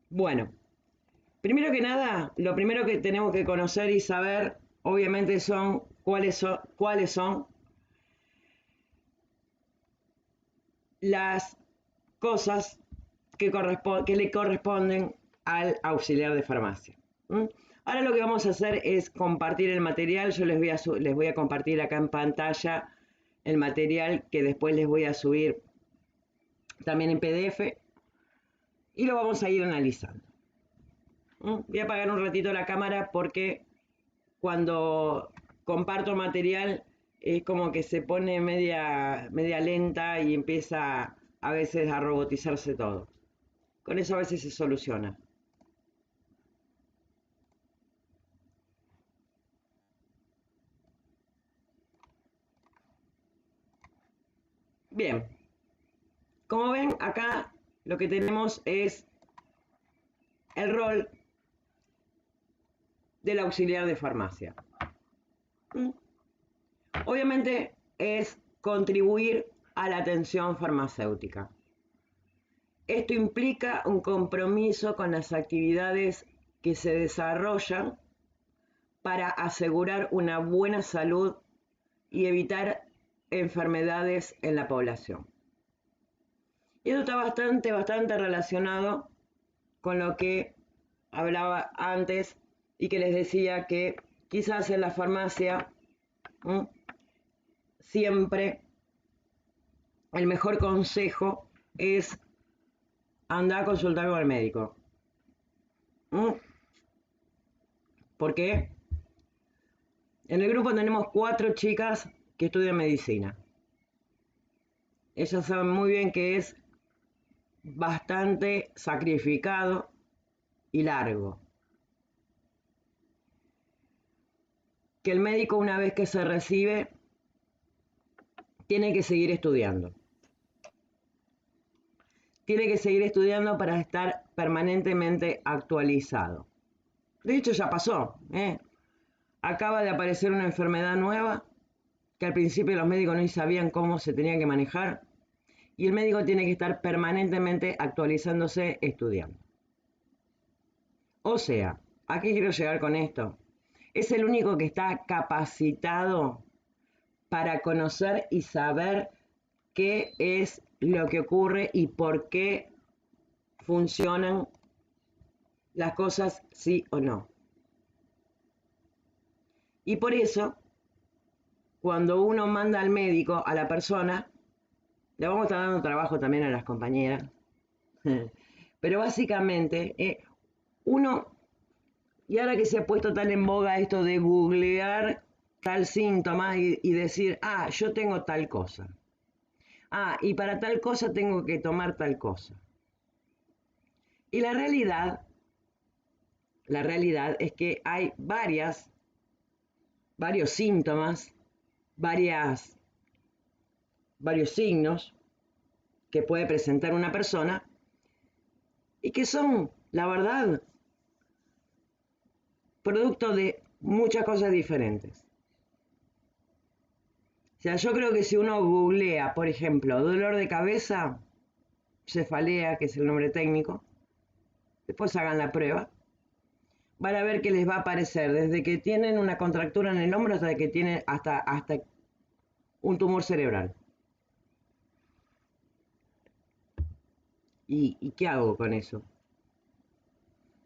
Bueno, primero que nada, lo primero que tenemos que conocer y saber, obviamente, son cuáles son las cosas que le corresponden al auxiliar de farmacia. ¿Mm? Ahora lo que vamos a hacer es compartir el material. Yo les voy a compartir acá en pantalla el material que después les voy a subir también en PDF y lo vamos a ir analizando. Voy a apagar un ratito la cámara porque cuando comparto material es como que se pone media lenta y empieza a veces a robotizarse todo. Con eso a veces se soluciona. Bien, como ven acá lo que tenemos es el rol del auxiliar de farmacia. Obviamente es contribuir a la atención farmacéutica. Esto implica un compromiso con las actividades que se desarrollan para asegurar una buena salud y evitar enfermedades en la población. Y eso está bastante relacionado con lo que hablaba antes y que les decía que quizás en la farmacia siempre el mejor consejo es andar a consultar con el médico. ¿Por qué? En el grupo tenemos 4 chicas que estudian medicina. Ellas saben muy bien que es bastante sacrificado y largo. Que el médico, una vez que se recibe, tiene que seguir estudiando. Tiene que seguir estudiando para estar permanentemente actualizado. De hecho, ya pasó, ¿eh? Acaba de aparecer una enfermedad nueva que al principio los médicos no sabían cómo se tenía que manejar y el médico tiene que estar permanentemente actualizándose, estudiando. O sea, ¿a qué quiero llegar con esto? Es el único que está capacitado para conocer y saber qué es lo que ocurre y por qué funcionan las cosas sí o no. Y por eso, cuando uno manda al médico a la persona, le vamos a estar dando trabajo también a las compañeras, pero básicamente uno, y ahora que se ha puesto tan en boga esto de googlear tal síntoma y decir, yo tengo tal cosa. Y para tal cosa tengo que tomar tal cosa. Y la realidad es que hay varios síntomas, varios signos que puede presentar una persona y que son, la verdad, producto de muchas cosas diferentes. O sea, yo creo que si uno googlea, por ejemplo, dolor de cabeza, cefalea, que es el nombre técnico, después hagan la prueba, van a ver que les va a aparecer desde que tienen una contractura en el hombro hasta que tienen hasta un tumor cerebral. ¿Y qué hago con eso?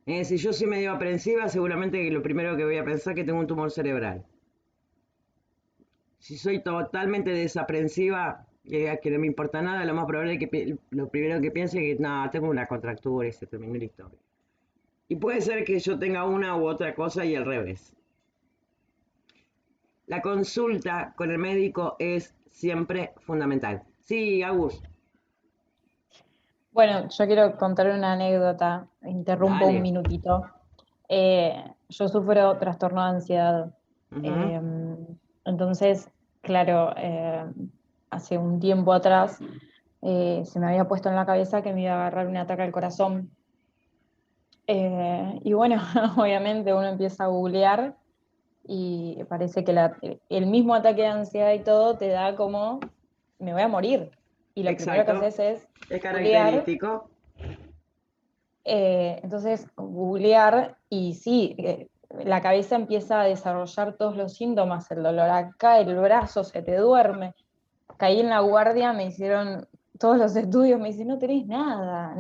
Si yo soy medio aprensiva, seguramente que lo primero que voy a pensar es que tengo un tumor cerebral. Si soy totalmente desaprensiva, que no me importa nada, lo más probable es que lo primero que piense es que no, tengo una contractura y se terminó la historia. Y puede ser que yo tenga una u otra cosa y al revés. La consulta con el médico es siempre fundamental. Sí, Agus, Bueno, yo quiero contar una anécdota, interrumpo un dale. minutito. Yo sufro trastorno de ansiedad. Ujú. Eh, entonces, claro, hace un tiempo atrás se me había puesto en la cabeza que me iba a agarrar un ataque al corazón. Y bueno, obviamente uno empieza a googlear y parece que el mismo ataque de ansiedad y todo te da como, me voy a morir. Y lo primero que Exacto. haces es Es googlear. característico. Entonces, googlear y sí, la cabeza empieza a desarrollar todos los síntomas, el dolor acá, el brazo, se te duerme. Caí en la guardia, me hicieron todos los estudios, me dicen, no tenés nada.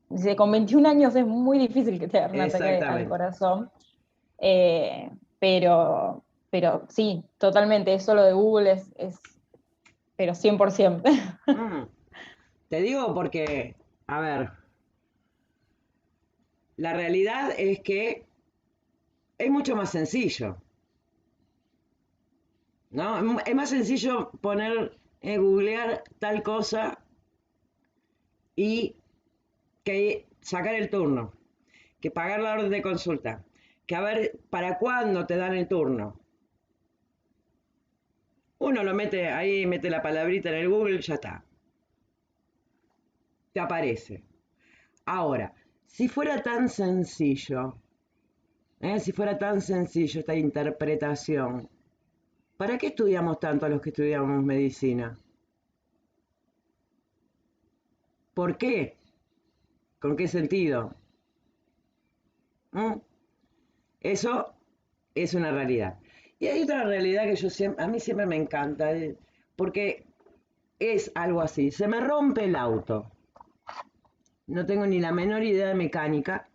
Dice, con 21 años es muy difícil que te haga un ataque al Exactamente. corazón. Eh, pero, pero sí, totalmente, eso lo de Google pero 100%. Mm. Te digo porque, a ver, la realidad es que es mucho más sencillo, ¿no? Es más sencillo poner, googlear tal cosa y que sacar el turno, que pagar la orden de consulta, que a ver para cuándo te dan el turno. Uno lo mete ahí, mete la palabrita en el Google, ya está, te aparece. Ahora, si fuera tan sencillo, si fuera tan sencillo esta interpretación, ¿para qué estudiamos tanto los que estudiamos medicina? ¿Por qué? ¿Con qué sentido? ¿Mm? Eso es una realidad. Y hay otra realidad que a mí siempre me encanta, porque es algo así. Se me rompe el auto. No tengo ni la menor idea de mecánica.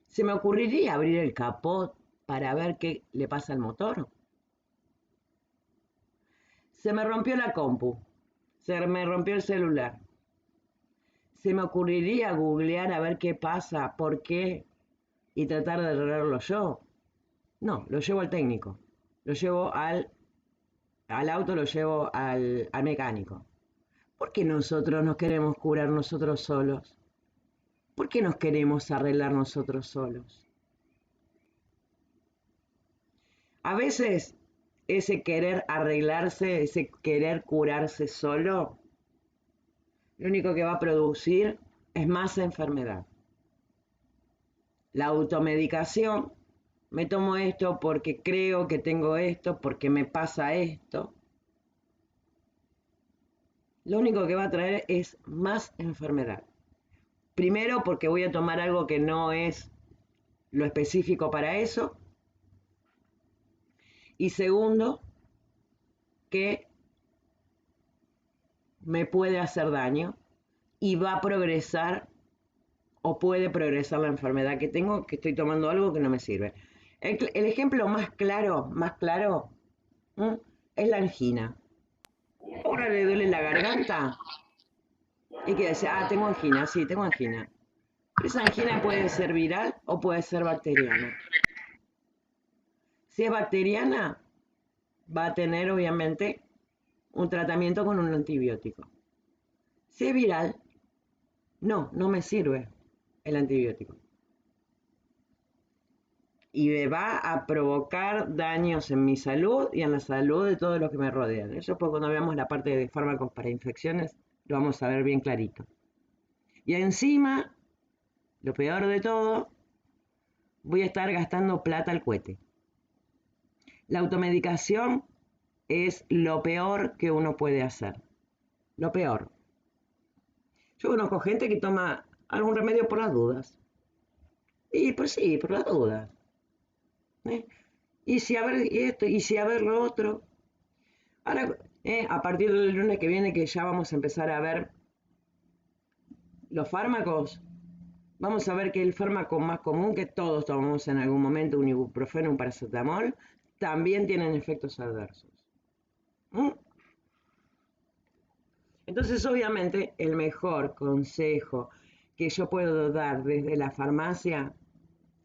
¿Se me ocurriría abrir el capot para ver qué le pasa al motor? Se me rompió la compu. Se me rompió el celular. ¿Se me ocurriría googlear a ver qué pasa, por qué y tratar de arreglarlo yo? No, lo llevo al técnico. Lo llevo al auto, lo llevo al mecánico. ¿Por qué nosotros nos queremos curar nosotros solos? ¿Por qué nos queremos arreglar nosotros solos? A veces ese querer arreglarse, ese querer curarse solo, lo único que va a producir es más enfermedad. La automedicación, me tomo esto porque creo que tengo esto, porque me pasa esto, lo único que va a traer es más enfermedad. Primero porque voy a tomar algo que no es lo específico para eso. Y segundo, que me puede hacer daño y va a progresar o puede progresar la enfermedad que tengo, que estoy tomando algo que no me sirve. El ejemplo más claro, ¿m? Es la angina. Ahora le duele la garganta y que dice, tengo angina, sí, tengo angina. Pero esa angina puede ser viral o puede ser bacteriana. Si es bacteriana, va a tener obviamente un tratamiento con un antibiótico. Si es viral, no me sirve el antibiótico. Y me va a provocar daños en mi salud y en la salud de todos los que me rodean. Eso pues cuando veamos la parte de fármacos para infecciones, lo vamos a ver bien clarito. Y encima, lo peor de todo, voy a estar gastando plata al cohete. La automedicación es lo peor que uno puede hacer. Lo peor. Yo conozco gente que toma algún remedio por las dudas. Y pues sí, por las dudas. ¿Eh? Y si a ver esto, y si a ver lo otro. Ahora, a partir del lunes que viene, que ya vamos a empezar a ver los fármacos, vamos a ver que el fármaco más común que todos tomamos en algún momento, un ibuprofeno, un paracetamol, también tienen efectos adversos. ¿Mm? Entonces, obviamente, el mejor consejo que yo puedo dar desde la farmacia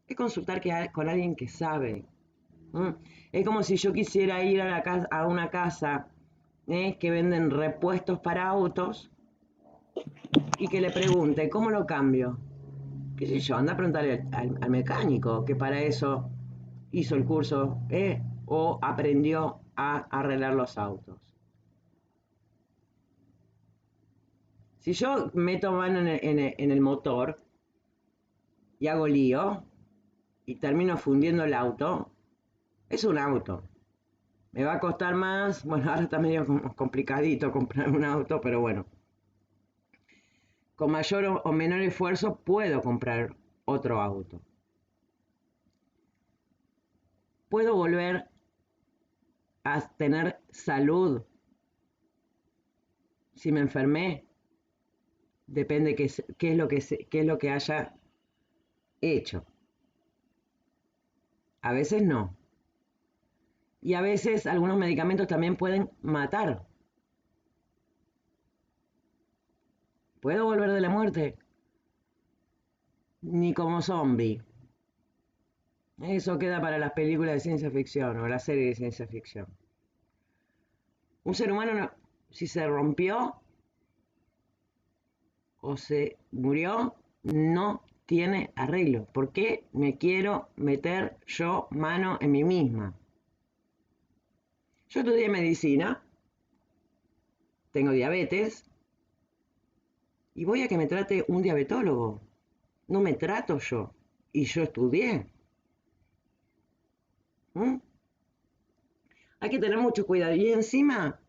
es consultar con alguien que sabe. ¿Mm? Es como si yo quisiera ir a una casa que venden repuestos para autos y que le pregunte, ¿cómo lo cambio? ¿Qué sé yo? Anda a preguntarle al mecánico, que para eso hizo el curso o aprendió a arreglar los autos. Si yo meto mano en el motor y hago lío y termino fundiendo el auto, es un auto. Me va a costar más, bueno, ahora está medio complicadito comprar un auto, pero bueno. con mayor o menor esfuerzo puedo comprar otro auto. Puedo volver a tener salud si me enfermé. Depende qué es lo que haya hecho. A veces no. Y a veces algunos medicamentos también pueden matar. ¿Puedo volver de la muerte? Ni como zombie. Eso queda para las películas de ciencia ficción o la serie de ciencia ficción. Un ser humano, si se rompió o se murió, no tiene arreglo. ¿Por qué me quiero meter yo mano en mí misma? Yo estudié medicina, tengo diabetes, y voy a que me trate un diabetólogo. No me trato yo, y yo estudié. ¿Mm? Hay que tener mucho cuidado. Y encima,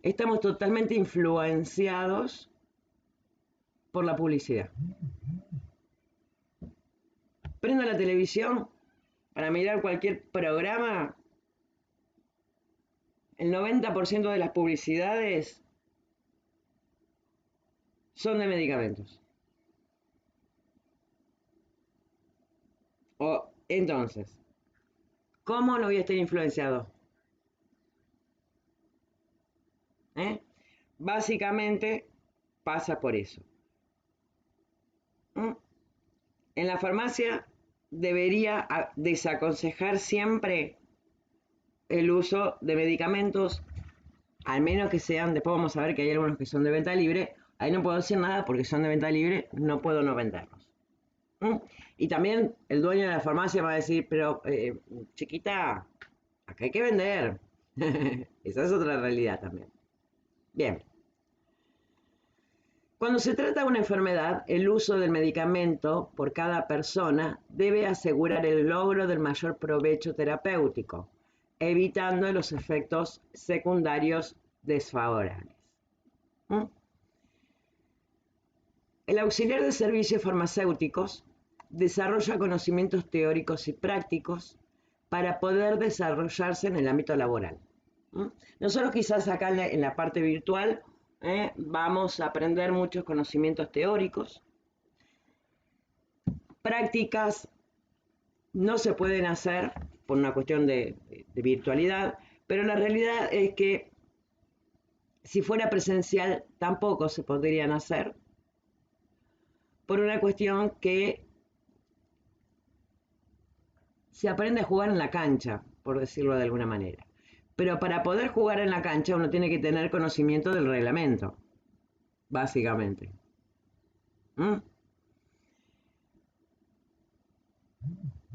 estamos totalmente influenciados por la publicidad. Prendo la televisión para mirar cualquier programa. El 90% de las publicidades son de medicamentos. Entonces, ¿cómo no voy a estar influenciado? Básicamente pasa por eso. En la farmacia debería desaconsejar siempre el uso de medicamentos, al menos que sean, después vamos a ver que hay algunos que son de venta libre, ahí no puedo decir nada porque son de venta libre, no puedo no venderlos. Y también el dueño de la farmacia va a decir, pero chiquita, acá hay que vender. Esa es otra realidad también. Bien. Cuando se trata de una enfermedad, el uso del medicamento por cada persona debe asegurar el logro del mayor provecho terapéutico, evitando los efectos secundarios desfavorables. El auxiliar de servicios farmacéuticos desarrolla conocimientos teóricos y prácticos para poder desarrollarse en el ámbito laboral. Nosotros quizás acá en la parte virtual vamos a aprender muchos conocimientos teóricos. Prácticas no se pueden hacer por una cuestión de virtualidad, pero la realidad es que si fuera presencial tampoco se podrían hacer por una cuestión que se aprende a jugar en la cancha, por decirlo de alguna manera. Pero para poder jugar en la cancha uno tiene que tener conocimiento del reglamento, básicamente.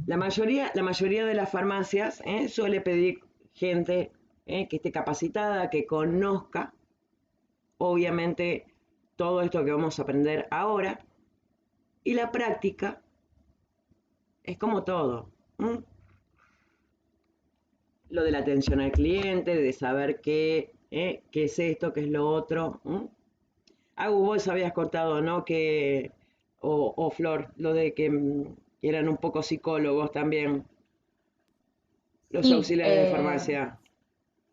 La mayoría de las farmacias suele pedir gente que esté capacitada, que conozca, obviamente, todo esto que vamos a aprender ahora. Y la práctica es como todo. Lo de la atención al cliente, de saber qué es esto, qué es lo otro. Vos habías contado, ¿no? O Flor, lo de que eran un poco psicólogos también, los Sí, auxiliares de farmacia.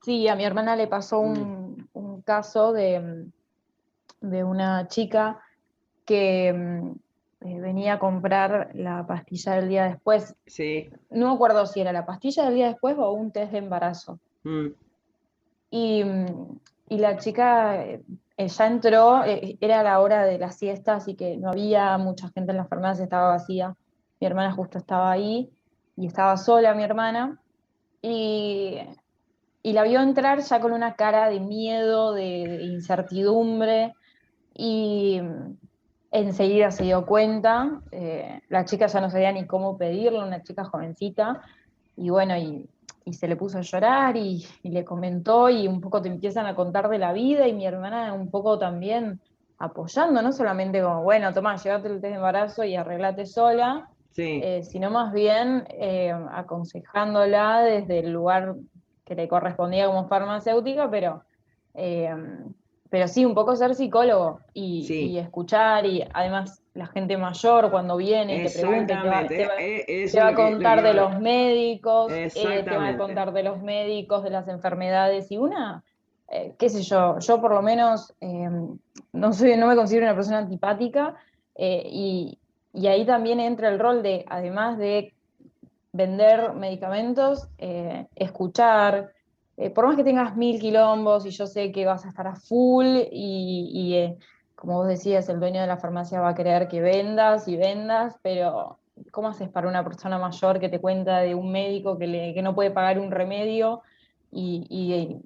sí, a mi hermana le pasó un caso de una chica que venía a comprar la pastilla del día después. Sí. No me acuerdo si era la pastilla del día después o un test de embarazo. Y, y la chica ya entró, era la hora de la siesta, así que no había mucha gente en la farmacia, estaba vacía. Mi hermana justo estaba ahí y estaba sola mi hermana. Y, y la vio entrar ya con una cara de miedo, de incertidumbre, y enseguida se dio cuenta. La chica ya no sabía ni cómo pedirlo, una chica jovencita, y bueno, y se le puso a llorar y le comentó, y un poco te empiezan a contar de la vida, y mi hermana un poco también apoyando, no solamente como, bueno, tomá, llévate el test de embarazo y arreglate sola, Sí. sino más bien aconsejándola desde el lugar que le correspondía como farmacéutica, pero pero sí, un poco ser psicólogo y Sí, escuchar, y además la gente mayor cuando viene y te pregunta y exactamente. Eso te es va a lo que contar de iba. los médicos, te va a Exactamente. contar de los médicos, de las enfermedades, y qué sé yo por lo menos no me considero una persona antipática, eh, y, y ahí también entra el rol de, además de vender medicamentos, escuchar, por más que tengas mil quilombos y yo sé que vas a estar a full como vos decías, el dueño de la farmacia va a querer que vendas y vendas, pero ¿cómo haces para una persona mayor que te cuenta de un médico que no puede pagar un remedio y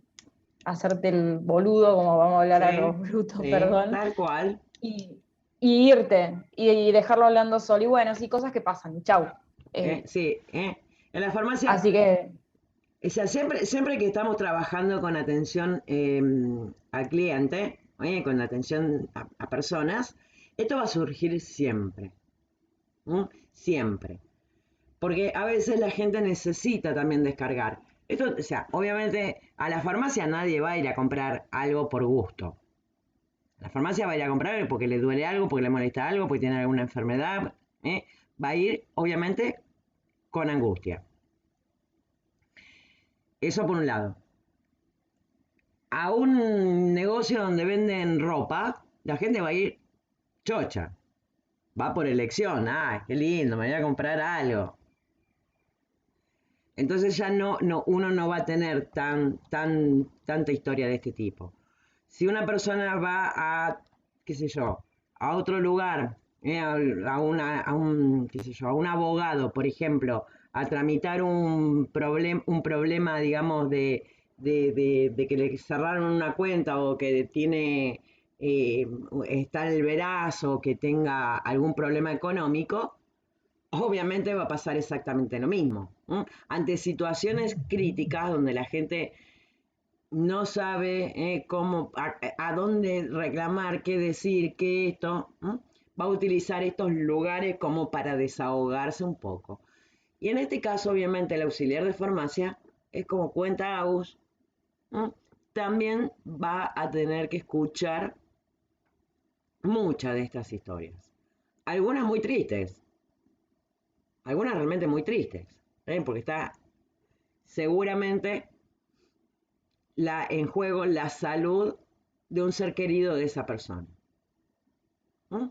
hacerte el boludo, como vamos a hablar a Sí, los brutos, sí, perdón, tal cual. y, y irte y dejarlo hablando solo? Y bueno, sí, cosas que pasan, chau. Sí, en la farmacia, Así que o sea, siempre que estamos trabajando con atención al cliente, con atención a personas, esto va a surgir siempre, ¿m? Siempre. Porque a veces la gente necesita también descargar. Esto, o sea, obviamente a la farmacia nadie va a ir a comprar algo por gusto. La farmacia va a ir a comprar porque le duele algo, porque le molesta algo, porque tiene alguna enfermedad. ¿eh? Va a ir, obviamente, con angustia. Eso por un lado. A un negocio donde venden ropa, la gente va a ir chocha. Va por elección. Ah, qué lindo, me voy a comprar algo. Entonces ya uno no va a tener tanta historia de este tipo. Si una persona va a, qué sé yo, a otro lugar, qué sé yo, a un abogado, por ejemplo, a tramitar un problema, digamos, de que le cerraron una cuenta o que tiene, eh, está en el verazo, que tenga algún problema económico, obviamente va a pasar exactamente lo mismo. Ante situaciones críticas donde la gente no sabe cómo, a dónde reclamar, qué decir, qué esto, va a utilizar estos lugares como para desahogarse un poco. Y en este caso, obviamente, el auxiliar de farmacia es como cuenta Agus, también va a tener que escuchar muchas de estas historias. Algunas muy tristes, algunas realmente muy tristes, porque está seguramente en juego la salud de un ser querido de esa persona. ¿Mm?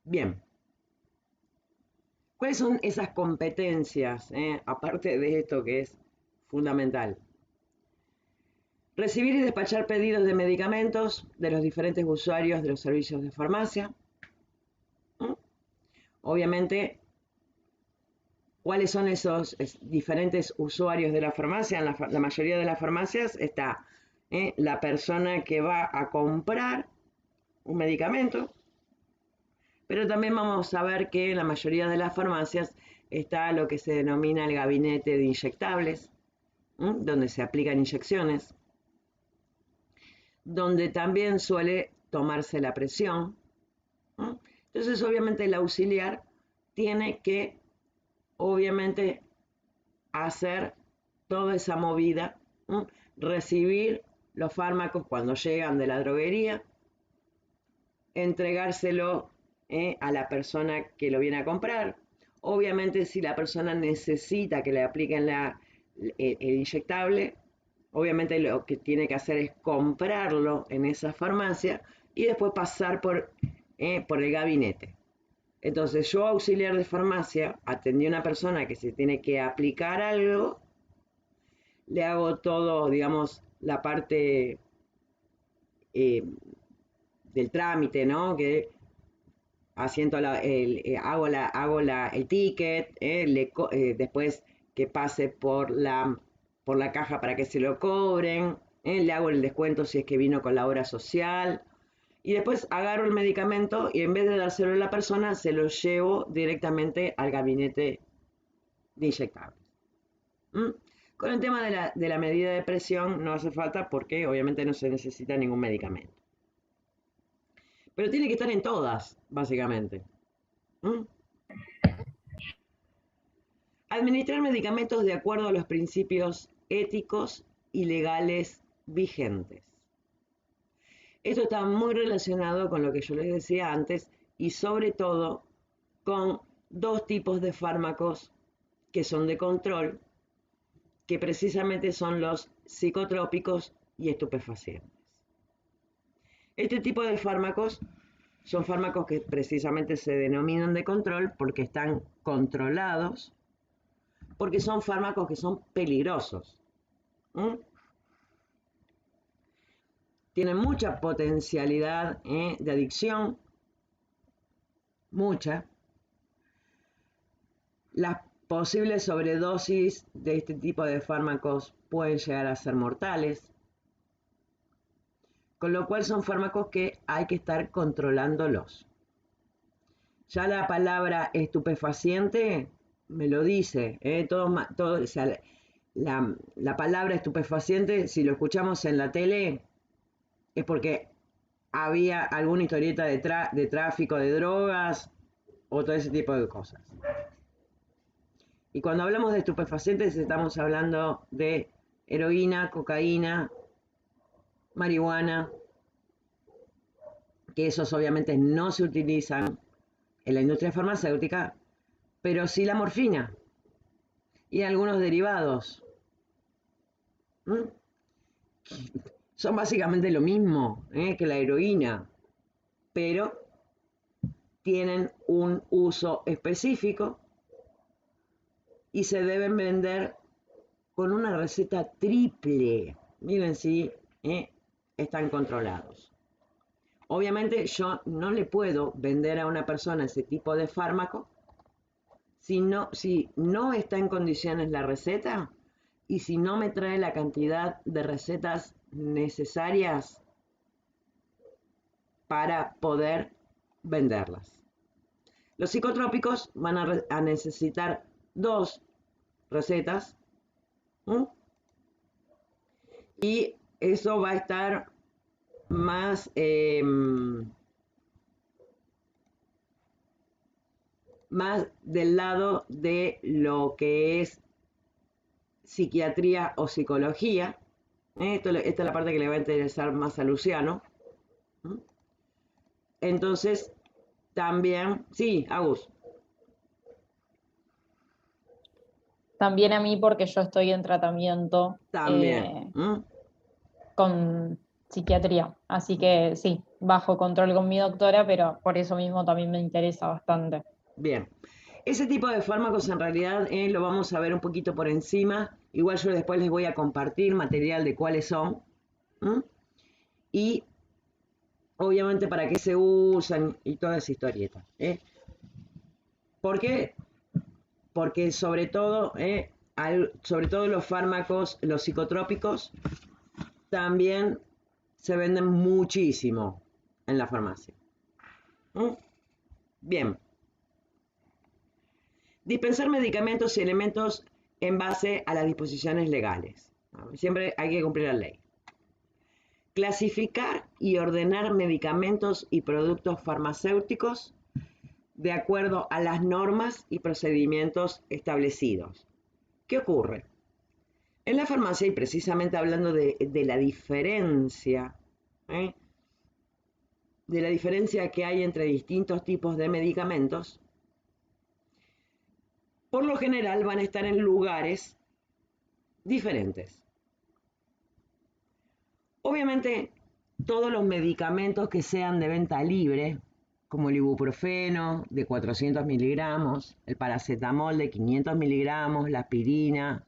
Bien, ¿cuáles son esas competencias, aparte de esto que es fundamental? Recibir y despachar pedidos de medicamentos de los diferentes usuarios de los servicios de farmacia. ¿Mm? Obviamente, ¿cuáles son esos diferentes usuarios de la farmacia? En la mayoría de las farmacias está la persona que va a comprar un medicamento, pero también vamos a ver que en la mayoría de las farmacias está lo que se denomina el gabinete de inyectables, donde se aplican inyecciones, donde también suele tomarse la presión. Entonces, obviamente, el auxiliar tiene que, obviamente, hacer toda esa movida, recibir los fármacos cuando llegan de la droguería, entregárselo a la persona que lo viene a comprar. Obviamente, si la persona necesita que le apliquen el inyectable, obviamente lo que tiene que hacer es comprarlo en esa farmacia y después pasar por el gabinete. Entonces, yo, auxiliar de farmacia, atendí a una persona que se tiene que aplicar algo, le hago todo, digamos, la parte eh, del trámite, ¿no? Que asiento hago el ticket, después que pase por la caja para que se lo cobren, le hago el descuento si es que vino con la obra social, y después agarro el medicamento y en vez de dárselo a la persona, se lo llevo directamente al gabinete de inyectables. ¿Mm? Con el tema de la medida de presión no hace falta porque obviamente no se necesita ningún medicamento. Pero tiene que estar en todas, básicamente. ¿Mm? Administrar medicamentos de acuerdo a los principios éticos y legales vigentes. Esto está muy relacionado con lo que yo les decía antes y sobre todo con dos tipos de fármacos que son de control, que precisamente son los psicotrópicos y estupefacientes. Este tipo de fármacos son fármacos que precisamente se denominan de control porque están controlados, porque son fármacos que son peligrosos. ¿Mm? Tienen mucha potencialidad de adicción, mucha. Las posibles sobredosis de este tipo de fármacos pueden llegar a ser mortales, con lo cual son fármacos que hay que estar controlándolos. Ya la palabra estupefaciente me lo dice, o sea, la palabra estupefaciente, si lo escuchamos en la tele, es porque había alguna historieta de tráfico de drogas o todo ese tipo de cosas. Y cuando hablamos de estupefacientes estamos hablando de heroína, cocaína, marihuana, que esos obviamente no se utilizan en la industria farmacéutica, pero sí la morfina y algunos derivados. ¿Mm? Son básicamente lo mismo que la heroína, pero tienen un uso específico y se deben vender con una receta triple. Miren si están controlados. Obviamente yo no le puedo vender a una persona ese tipo de fármaco si no está en condiciones la receta y si no me trae la cantidad de recetas necesarias para poder venderlas. Los psicotrópicos van a necesitar 2 recetas, ¿m? Y eso va a estar más, más del lado de lo que es psiquiatría o psicología. Esta es la parte que le va a interesar más a Luciano. ¿M? Entonces, también, sí, Agus. También a mí porque yo estoy en tratamiento También. con psiquiatría, así que sí, bajo control con mi doctora, pero por eso mismo también me interesa bastante. Bien. Ese tipo de fármacos en realidad lo vamos a ver un poquito por encima. Igual yo después les voy a compartir material de cuáles son. ¿M? Y obviamente para qué se usan y toda esa historieta. ¿Por qué? Porque sobre todo los fármacos, los psicotrópicos, también se venden muchísimo en la farmacia. ¿Mm? Bien. Dispensar medicamentos y elementos en base a las disposiciones legales. Siempre hay que cumplir la ley. Clasificar y ordenar medicamentos y productos farmacéuticos de acuerdo a las normas y procedimientos establecidos. ¿Qué ocurre? En la farmacia, y precisamente hablando de la diferencia, ¿eh? de la diferencia que hay entre distintos tipos de medicamentos, por lo general van a estar en lugares diferentes. Obviamente, todos los medicamentos que sean de venta libre, como el ibuprofeno de 400 miligramos, el paracetamol de 500 miligramos, la aspirina,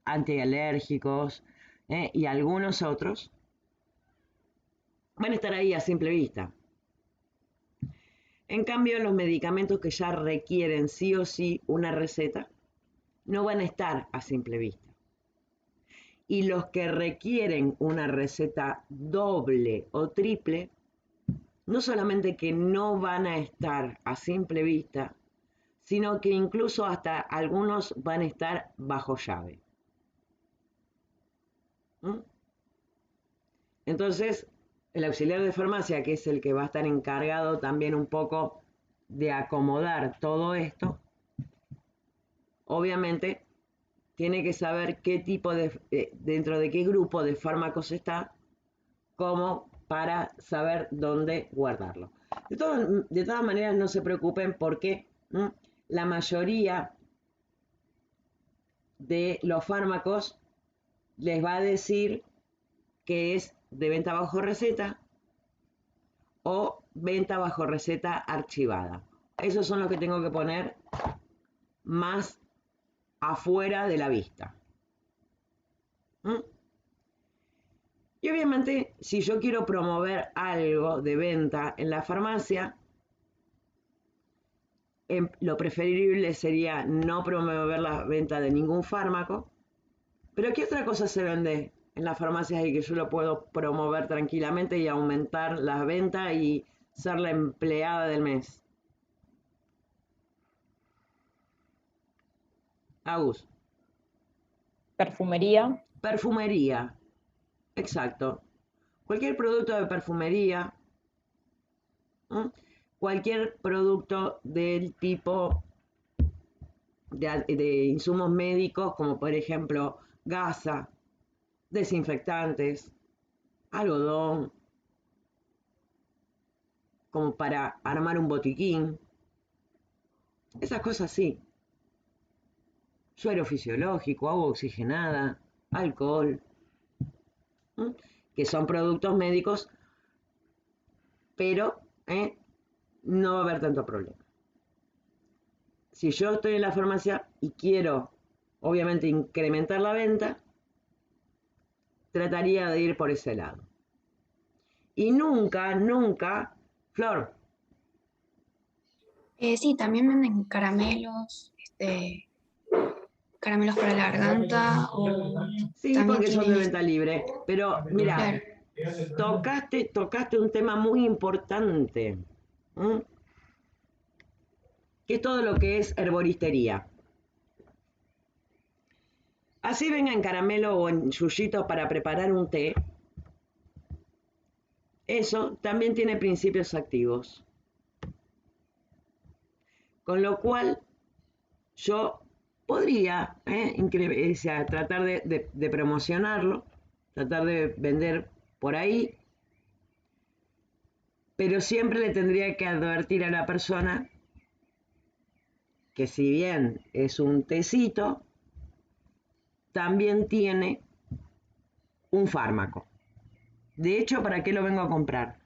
antialérgicos y algunos otros, van a estar ahí a simple vista. En cambio, los medicamentos que ya requieren sí o sí una receta, no van a estar a simple vista. Y los que requieren una receta doble o triple, no solamente que no van a estar a simple vista, sino que incluso hasta algunos van a estar bajo llave. ¿Mm? Entonces, el auxiliar de farmacia, que es el que va a estar encargado también un poco de acomodar todo esto, obviamente tiene que saber qué tipo dentro de qué grupo de fármacos está, como para saber dónde guardarlo. De todas maneras, no se preocupen porque la mayoría de los fármacos les va a decir que es de venta bajo receta o venta bajo receta archivada. Esos son los que tengo que poner más afuera de la vista. Y obviamente, si yo quiero promover algo de venta en la farmacia, lo preferible sería no promover la venta de ningún fármaco. Pero ¿qué otra cosa se vende en las farmacias y que yo lo puedo promover tranquilamente y aumentar las ventas y ser la empleada del mes? Agus. Perfumería. Perfumería. Exacto. Cualquier producto de perfumería, cualquier producto del tipo de insumos médicos, como por ejemplo gasa, desinfectantes, algodón, como para armar un botiquín, esas cosas sí. Suero fisiológico, agua oxigenada, alcohol, que son productos médicos, pero no va a haber tanto problema. Si yo estoy en la farmacia y quiero, obviamente, incrementar la venta, trataría de ir por ese lado. Y nunca, nunca, Flor. Sí, también venden caramelos, caramelos para la garganta o Sí, también porque son de tienen, venta libre. Pero mira, claro, tocaste un tema muy importante, que es todo lo que es herboristería. Así venga en caramelo o en yuyito para preparar un té, eso también tiene principios activos. Con lo cual, yo podría tratar de promocionarlo, tratar de vender por ahí, pero siempre le tendría que advertir a la persona que si bien es un tecito, también tiene un fármaco. De hecho, ¿para qué lo vengo a comprar?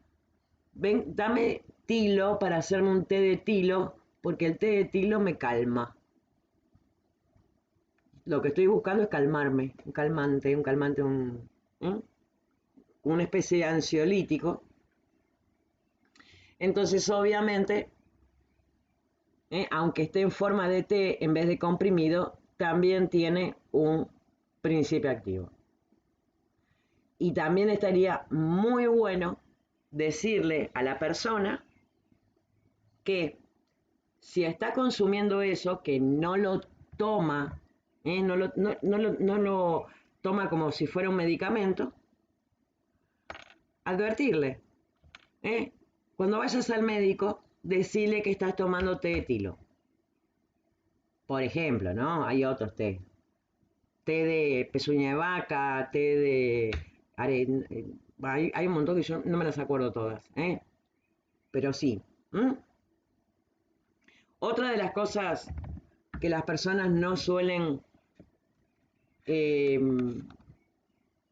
Dame tilo para hacerme un té de tilo, porque el té de tilo me calma. Lo que estoy buscando es calmarme, una especie de ansiolítico. Entonces, obviamente, aunque esté en forma de té en vez de comprimido, también tiene un principio activo. Y también estaría muy bueno decirle a la persona que si está consumiendo eso, que no lo toma, no lo toma como si fuera un medicamento, advertirle. Cuando vayas al médico, decirle que estás tomando té de tilo. Por ejemplo, ¿no? Hay otros té. Té de pezuña de vaca, té de... hay un montón que yo no me las acuerdo todas, pero sí. Otra de las cosas que las personas no suelen eh,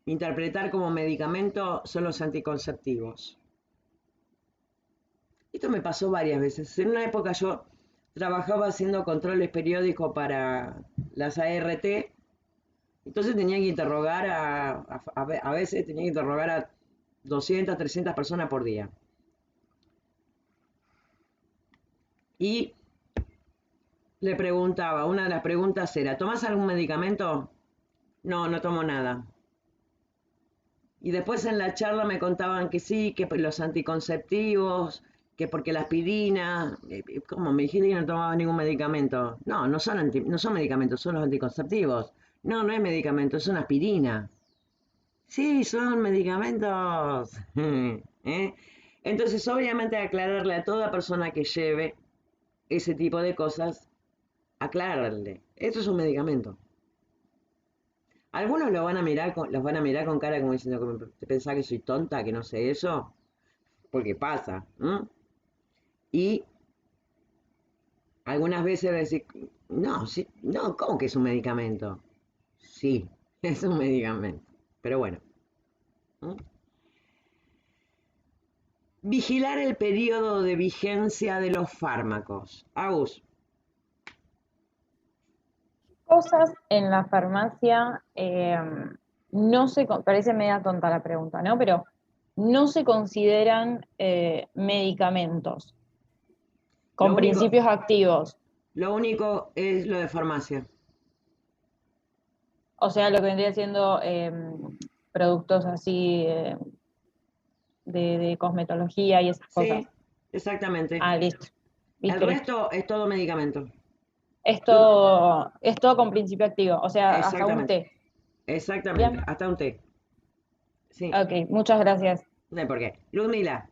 interpretar como medicamento son los anticonceptivos. Esto me pasó varias veces. En una época yo trabajaba haciendo controles periódicos para las ART, entonces tenía que interrogar a veces tenía que interrogar a 200, 300 personas por día. Y le preguntaba, una de las preguntas era, ¿tomás algún medicamento? No, no tomo nada. Y después en la charla me contaban que sí, que los anticonceptivos, que porque la aspirina, ¿cómo? Me dijiste que no tomaba ningún medicamento. No, no son medicamentos, son los anticonceptivos. No, no es medicamento, es una aspirina. Sí, son medicamentos. Entonces, obviamente, aclararle a toda persona que lleve ese tipo de cosas, aclararle, esto es un medicamento. Algunos los van a mirar con cara como diciendo que te pensás que soy tonta, que no sé eso, porque pasa, ¿no? Y algunas veces decir, no, sí, no, ¿cómo que es un medicamento? Sí, es un medicamento. Pero bueno. ¿No? Vigilar el periodo de vigencia de los fármacos. Agus, Cosas en la farmacia, no se, parece media tonta la pregunta, ¿no? Pero no se consideran medicamentos lo con único, principios activos. lo único es lo de farmacia. O sea, lo que vendría siendo productos así de cosmetología y esas cosas. Sí, exactamente. Ah, listo. El Listo, listo. resto es todo medicamento. Tú, Es todo con principio activo, o sea, hasta un exactamente, té. exactamente. Bien, Hasta un té. Sí, ok, muchas gracias. no hay por qué. Ludmila,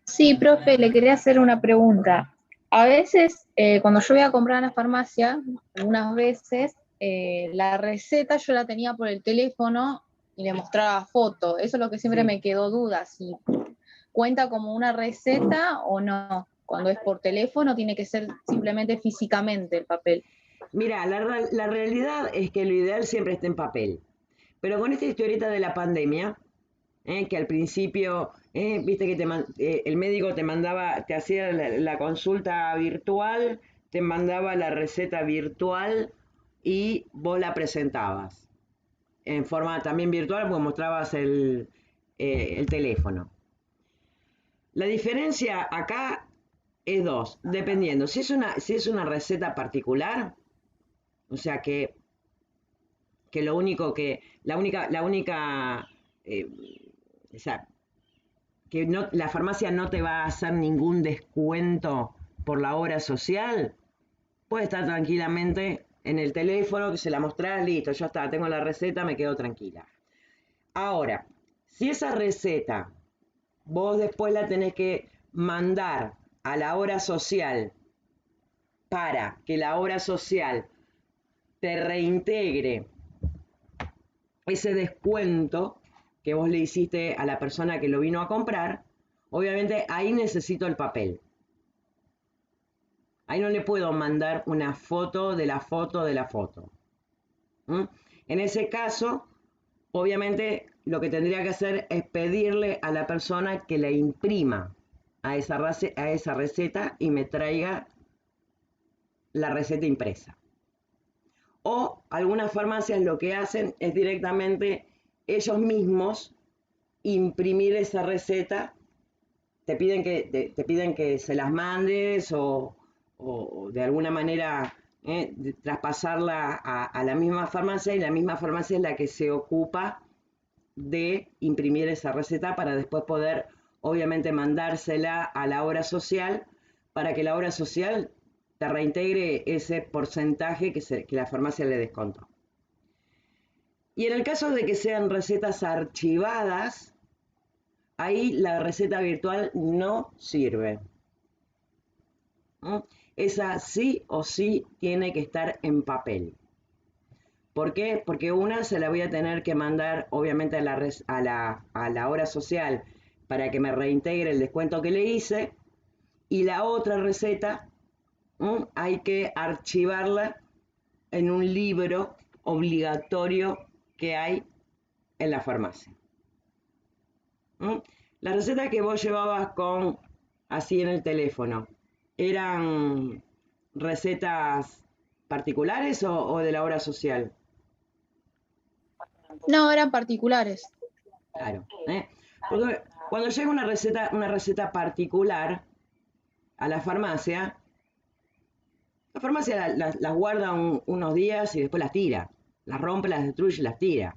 Sí, profe, le quería hacer una pregunta. A veces, cuando yo voy a comprar en la farmacia, algunas veces, la receta yo la tenía por el teléfono y le mostraba foto. Eso es lo que siempre sí. me quedó duda, si cuenta como una receta o no. Cuando es por teléfono, tiene que ser simplemente físicamente el papel. Mira, la realidad es que lo ideal siempre está en papel. Pero con esta historieta de la pandemia, que al principio, viste que el médico te mandaba, te hacía la consulta virtual, te mandaba la receta virtual y vos la presentabas en forma también virtual, porque mostrabas el teléfono. La diferencia acá es dos, dependiendo. Si es una receta particular, o sea que lo único que, la única, eh, o sea, que no, la farmacia no te va a hacer ningún descuento por la obra social, puede estar tranquilamente en el teléfono, que se la mostrás, listo, ya está, tengo la receta, me quedo tranquila. Ahora, si esa receta vos después la tenés que mandar a la obra social para que la obra social te reintegre ese descuento que vos le hiciste a la persona que lo vino a comprar, obviamente ahí necesito el papel. Ahí no le puedo mandar una foto de la foto de la foto. ¿Mm? En ese caso, obviamente lo que tendría que hacer es pedirle a la persona que le imprima a esa receta y me traiga la receta impresa. O algunas farmacias lo que hacen es directamente ellos mismos imprimir esa receta, te piden que se las mandes o de alguna manera traspasarla a la misma farmacia, y la misma farmacia es la que se ocupa de imprimir esa receta para después poder, obviamente, mandársela a la obra social para que la obra social te reintegre ese porcentaje que la farmacia le descontó. Y en el caso de que sean recetas archivadas, ahí la receta virtual no sirve. ¿Mm? Esa sí o sí tiene que estar en papel. ¿Por qué? Porque una se la voy a tener que mandar, obviamente, a la obra social para que me reintegre el descuento que le hice. Y la otra receta, hay que archivarla en un libro obligatorio que hay en la farmacia. Las recetas que vos llevabas así en el teléfono, ¿eran recetas particulares o de la obra social? No, eran particulares. Claro. Porque cuando llega una receta particular a la farmacia las guarda unos días y después las tira. Las rompe, las destruye y las tira.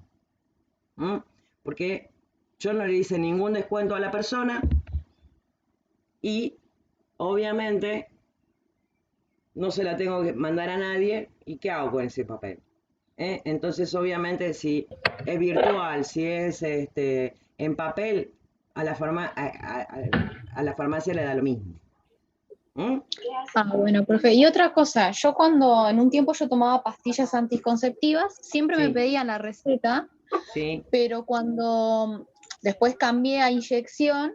¿Mm? Porque yo no le hice ningún descuento a la persona y obviamente no se la tengo que mandar a nadie. ¿Y qué hago con ese papel? Entonces, obviamente, si es virtual, si es en papel, a la farmacia le da lo mismo. ¿Mm? Ah, bueno, profe. Y otra cosa, yo cuando en un tiempo yo tomaba pastillas anticonceptivas, siempre me Sí, pedían la receta, sí. pero cuando después cambié a inyección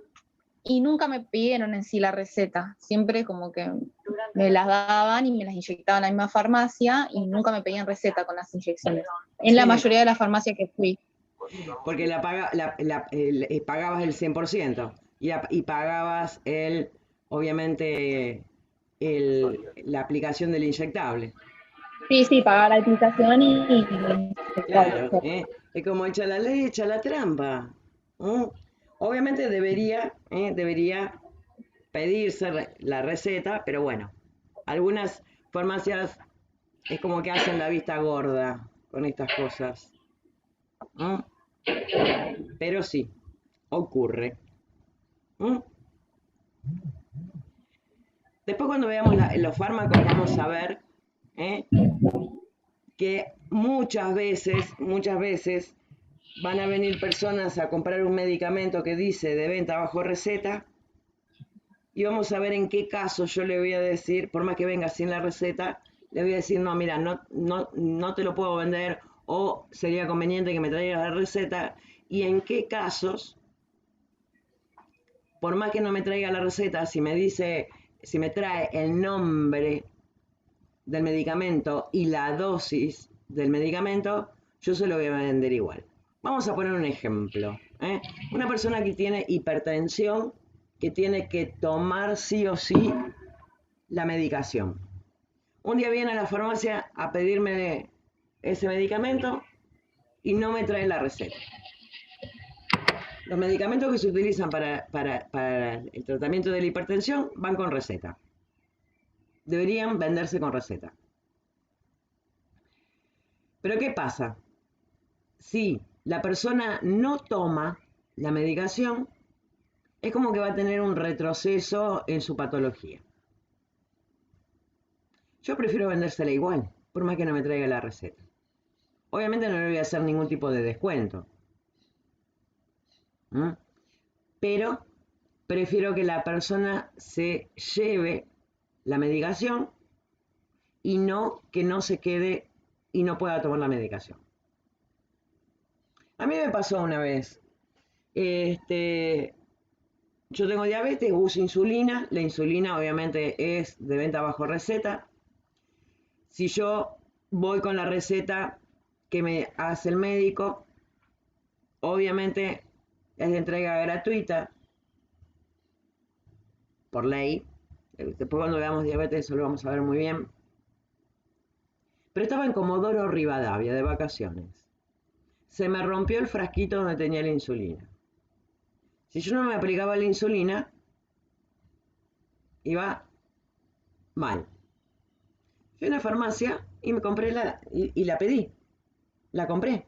y nunca me pidieron en sí la receta, siempre como que me las daban y me las inyectaban en la misma farmacia y nunca me pedían receta con las inyecciones, en la Sí, mayoría de las farmacias que fui. porque pagabas el 100% y pagabas obviamente, la aplicación del inyectable. Sí, sí, pagar la aplicación y inyectable. Claro, ¿eh? Es como echa la ley, echa la trampa. ¿Mm? Obviamente debería pedirse la receta, pero bueno, algunas farmacias es como que hacen la vista gorda con estas cosas. ¿Mm? Pero sí, ocurre. ¿Mm? Después cuando veamos los fármacos vamos a ver, ¿eh? que muchas veces van a venir personas a comprar un medicamento que dice de venta bajo receta y vamos a ver en qué caso yo le voy a decir, por más que venga sin la receta, le voy a decir, no, mira, no te lo puedo vender o sería conveniente que me traigas la receta y en qué casos, por más que no me traiga la receta, si me trae el nombre del medicamento y la dosis del medicamento, yo se lo voy a vender igual. Vamos a poner un ejemplo. Una persona que tiene hipertensión, que tiene que tomar sí o sí la medicación. Un día viene a la farmacia a pedirme ese medicamento y no me trae la receta. Los medicamentos que se utilizan para el tratamiento de la hipertensión van con receta. Deberían venderse con receta. Pero ¿qué pasa? Si la persona no toma la medicación, es como que va a tener un retroceso en su patología. Yo prefiero vendérsela igual, por más que no me traiga la receta. Obviamente no le voy a hacer ningún tipo de descuento. ¿Mm? Pero prefiero que la persona se lleve la medicación y no que no se quede y no pueda tomar la medicación. A mí me pasó una vez. Este, yo tengo diabetes, uso insulina. La insulina obviamente es de venta bajo receta. Si yo voy con la receta que me hace el médico, obviamente es de entrega gratuita por ley. Después cuando veamos diabetes eso lo vamos a ver muy bien. Pero estaba en Comodoro Rivadavia de vacaciones. Se me rompió el frasquito donde tenía la insulina. Si yo no me aplicaba la insulina, iba mal. Fui a una farmacia y me compré y la pedí. La compré.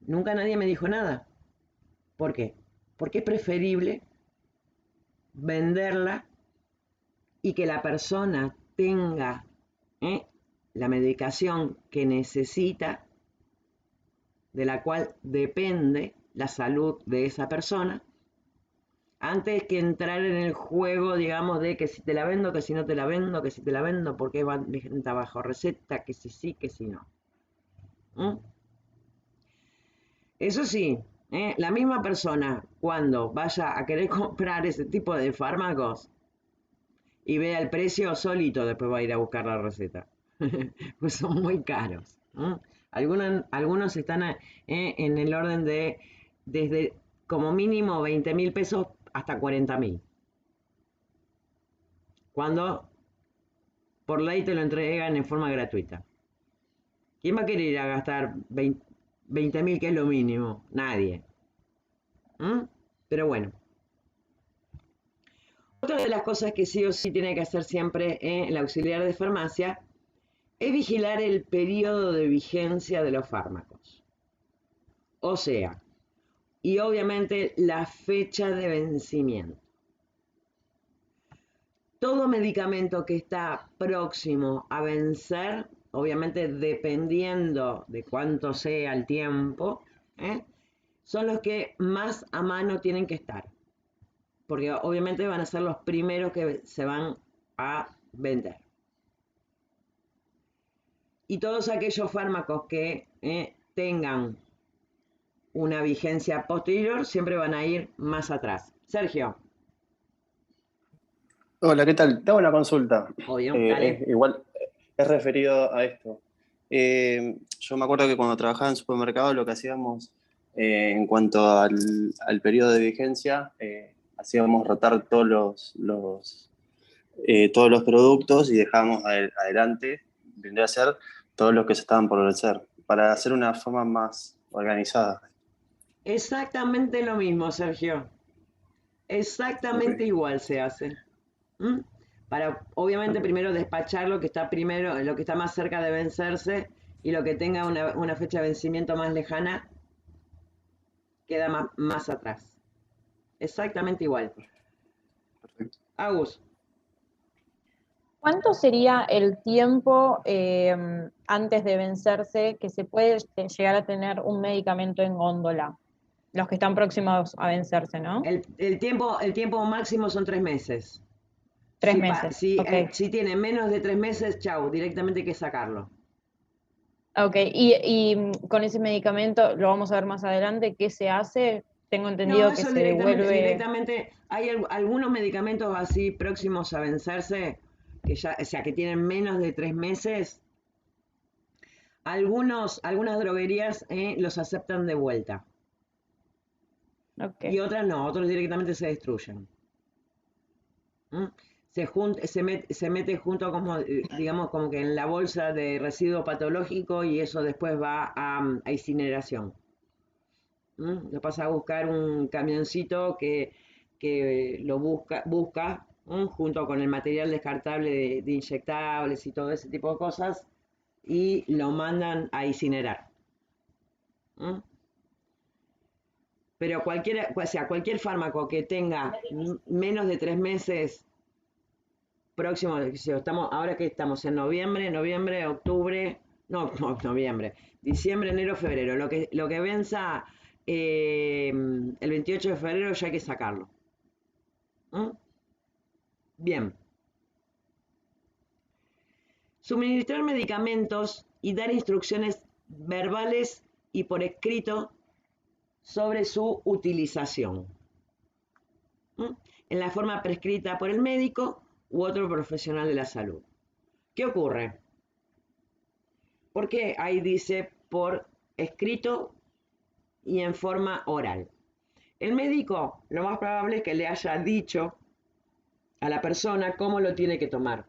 Nunca nadie me dijo nada. ¿Por qué? Porque es preferible venderla y que la persona tenga la medicación que necesita, de la cual depende la salud de esa persona, antes que entrar en el juego, digamos, de que si te la vendo, que si no te la vendo, que si te la vendo, porque va bajo receta, que si sí, que si no. ¿Mm? Eso sí, la misma persona cuando vaya a querer comprar ese tipo de fármacos y vea el precio solito, después va a ir a buscar la receta. Pues son muy caros. Algunos están en el orden de desde como mínimo 20.000 pesos hasta 40.000. Cuando por ley te lo entregan en forma gratuita. ¿Quién va a querer ir a gastar 20.000, que es lo mínimo? Nadie. ¿Mm? Pero bueno. Otra de las cosas que sí o sí tiene que hacer siempre el auxiliar de farmacia es vigilar el periodo de vigencia de los fármacos. O sea, y obviamente la fecha de vencimiento. Todo medicamento que está próximo a vencer, obviamente dependiendo de cuánto sea el tiempo, son los que más a mano tienen que estar. porque obviamente van a ser los primeros que se van a vender. Y todos aquellos fármacos que tengan una vigencia posterior siempre van a ir más atrás. Sergio. Hola, ¿qué tal? Te hago una consulta. Obvio, dale. Igual es referido a esto. Yo me acuerdo que cuando trabajaba en supermercado lo que hacíamos en cuanto al periodo de vigencia, hacíamos rotar todos los productos y dejábamos adelante, vendría a ser todos los que se estaban por vencer, para hacer una forma más organizada. Exactamente lo mismo, Sergio. Exactamente Ok. igual se hace. ¿Mm? Para, obviamente, primero despachar lo que está primero, lo que está más cerca de vencerse, y lo que tenga una fecha de vencimiento más lejana queda más atrás. Exactamente igual. Perfecto. Agus, ¿Cuánto sería el tiempo antes de vencerse que se puede llegar a tener un medicamento en góndola? Los que están próximos a vencerse, ¿no? el tiempo máximo son 3 meses. 3 meses, ok. Si tiene menos de 3 meses, chau, directamente hay que sacarlo. Ok, y con ese medicamento, lo vamos a ver más adelante, ¿qué se hace? Tengo No, entendido que eso se devuelve. hay algunos medicamentos así próximos a vencerse, que ya, o sea, que tienen menos de 3 meses. Algunas droguerías los aceptan de vuelta. Ok, Y otras no, otros directamente se destruyen. ¿Mm? Se mete junto como, digamos, como que en la bolsa de residuo patológico, y eso después va a incineración. Lo pasa a buscar un camioncito que lo busca junto con el material descartable de inyectables y todo ese tipo de cosas, y lo mandan a incinerar. ¿Mm? Pero cualquier fármaco que tenga menos de 3 meses próximo, ahora que estamos en noviembre, octubre, no, noviembre, diciembre, enero, febrero, lo que venza el 28 de febrero ya hay que sacarlo. ¿Mm? Bien. Suministrar medicamentos y dar instrucciones verbales y por escrito sobre su utilización. ¿Mm? En la forma prescrita por el médico u otro profesional de la salud. ¿Qué ocurre? Porque ahí dice por escrito y en forma oral. El médico, lo más probable es que le haya dicho a la persona cómo lo tiene que tomar.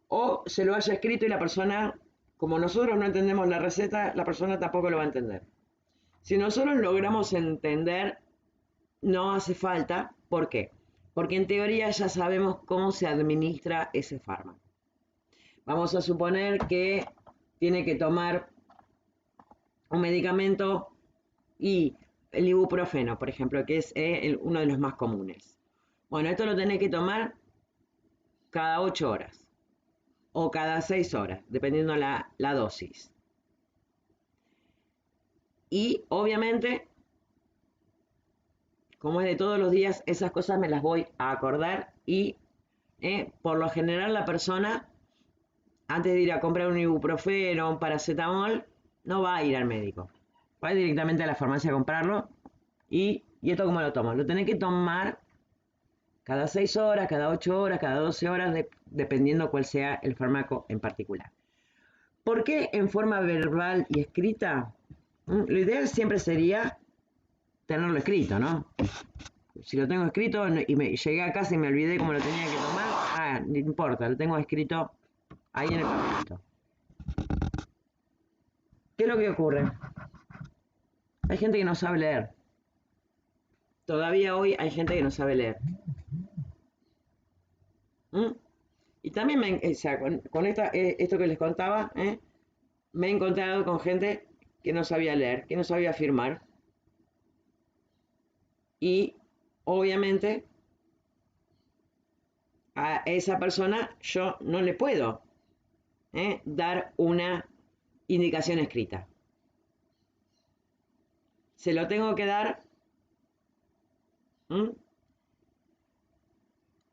O se lo haya escrito y la persona, como nosotros no entendemos la receta, la persona tampoco lo va a entender. Si nosotros logramos entender, no hace falta. ¿Por qué? Porque en teoría ya sabemos cómo se administra ese fármaco. Vamos a suponer que tiene que tomar un medicamento, y el ibuprofeno, por ejemplo, que es uno de los más comunes. Bueno, esto lo tenés que tomar cada 8 horas o cada 6 horas, dependiendo la dosis. Y obviamente, como es de todos los días, esas cosas me las voy a acordar, y por lo general la persona, antes de ir a comprar un ibuprofeno o un paracetamol, no va a ir al médico. Va directamente a la farmacia a comprarlo. ¿Y esto cómo lo tomo? Lo tenés que tomar cada 6 horas, cada 8 horas, cada 12 horas, dependiendo cuál sea el fármaco en particular. ¿Por qué en forma verbal y escrita? Lo ideal siempre sería tenerlo escrito, ¿no? Si lo tengo escrito y llegué a casa y me olvidé cómo lo tenía que tomar, no importa, lo tengo escrito ahí en el papelito. ¿Qué es lo que ocurre? Hay gente que no sabe leer. Todavía hoy hay gente que no sabe leer. ¿Mm? Y también o sea, con esto que les contaba, me he encontrado con gente que no sabía leer, que no sabía firmar. Y obviamente a esa persona yo no le puedo dar una indicación escrita. Se lo tengo que dar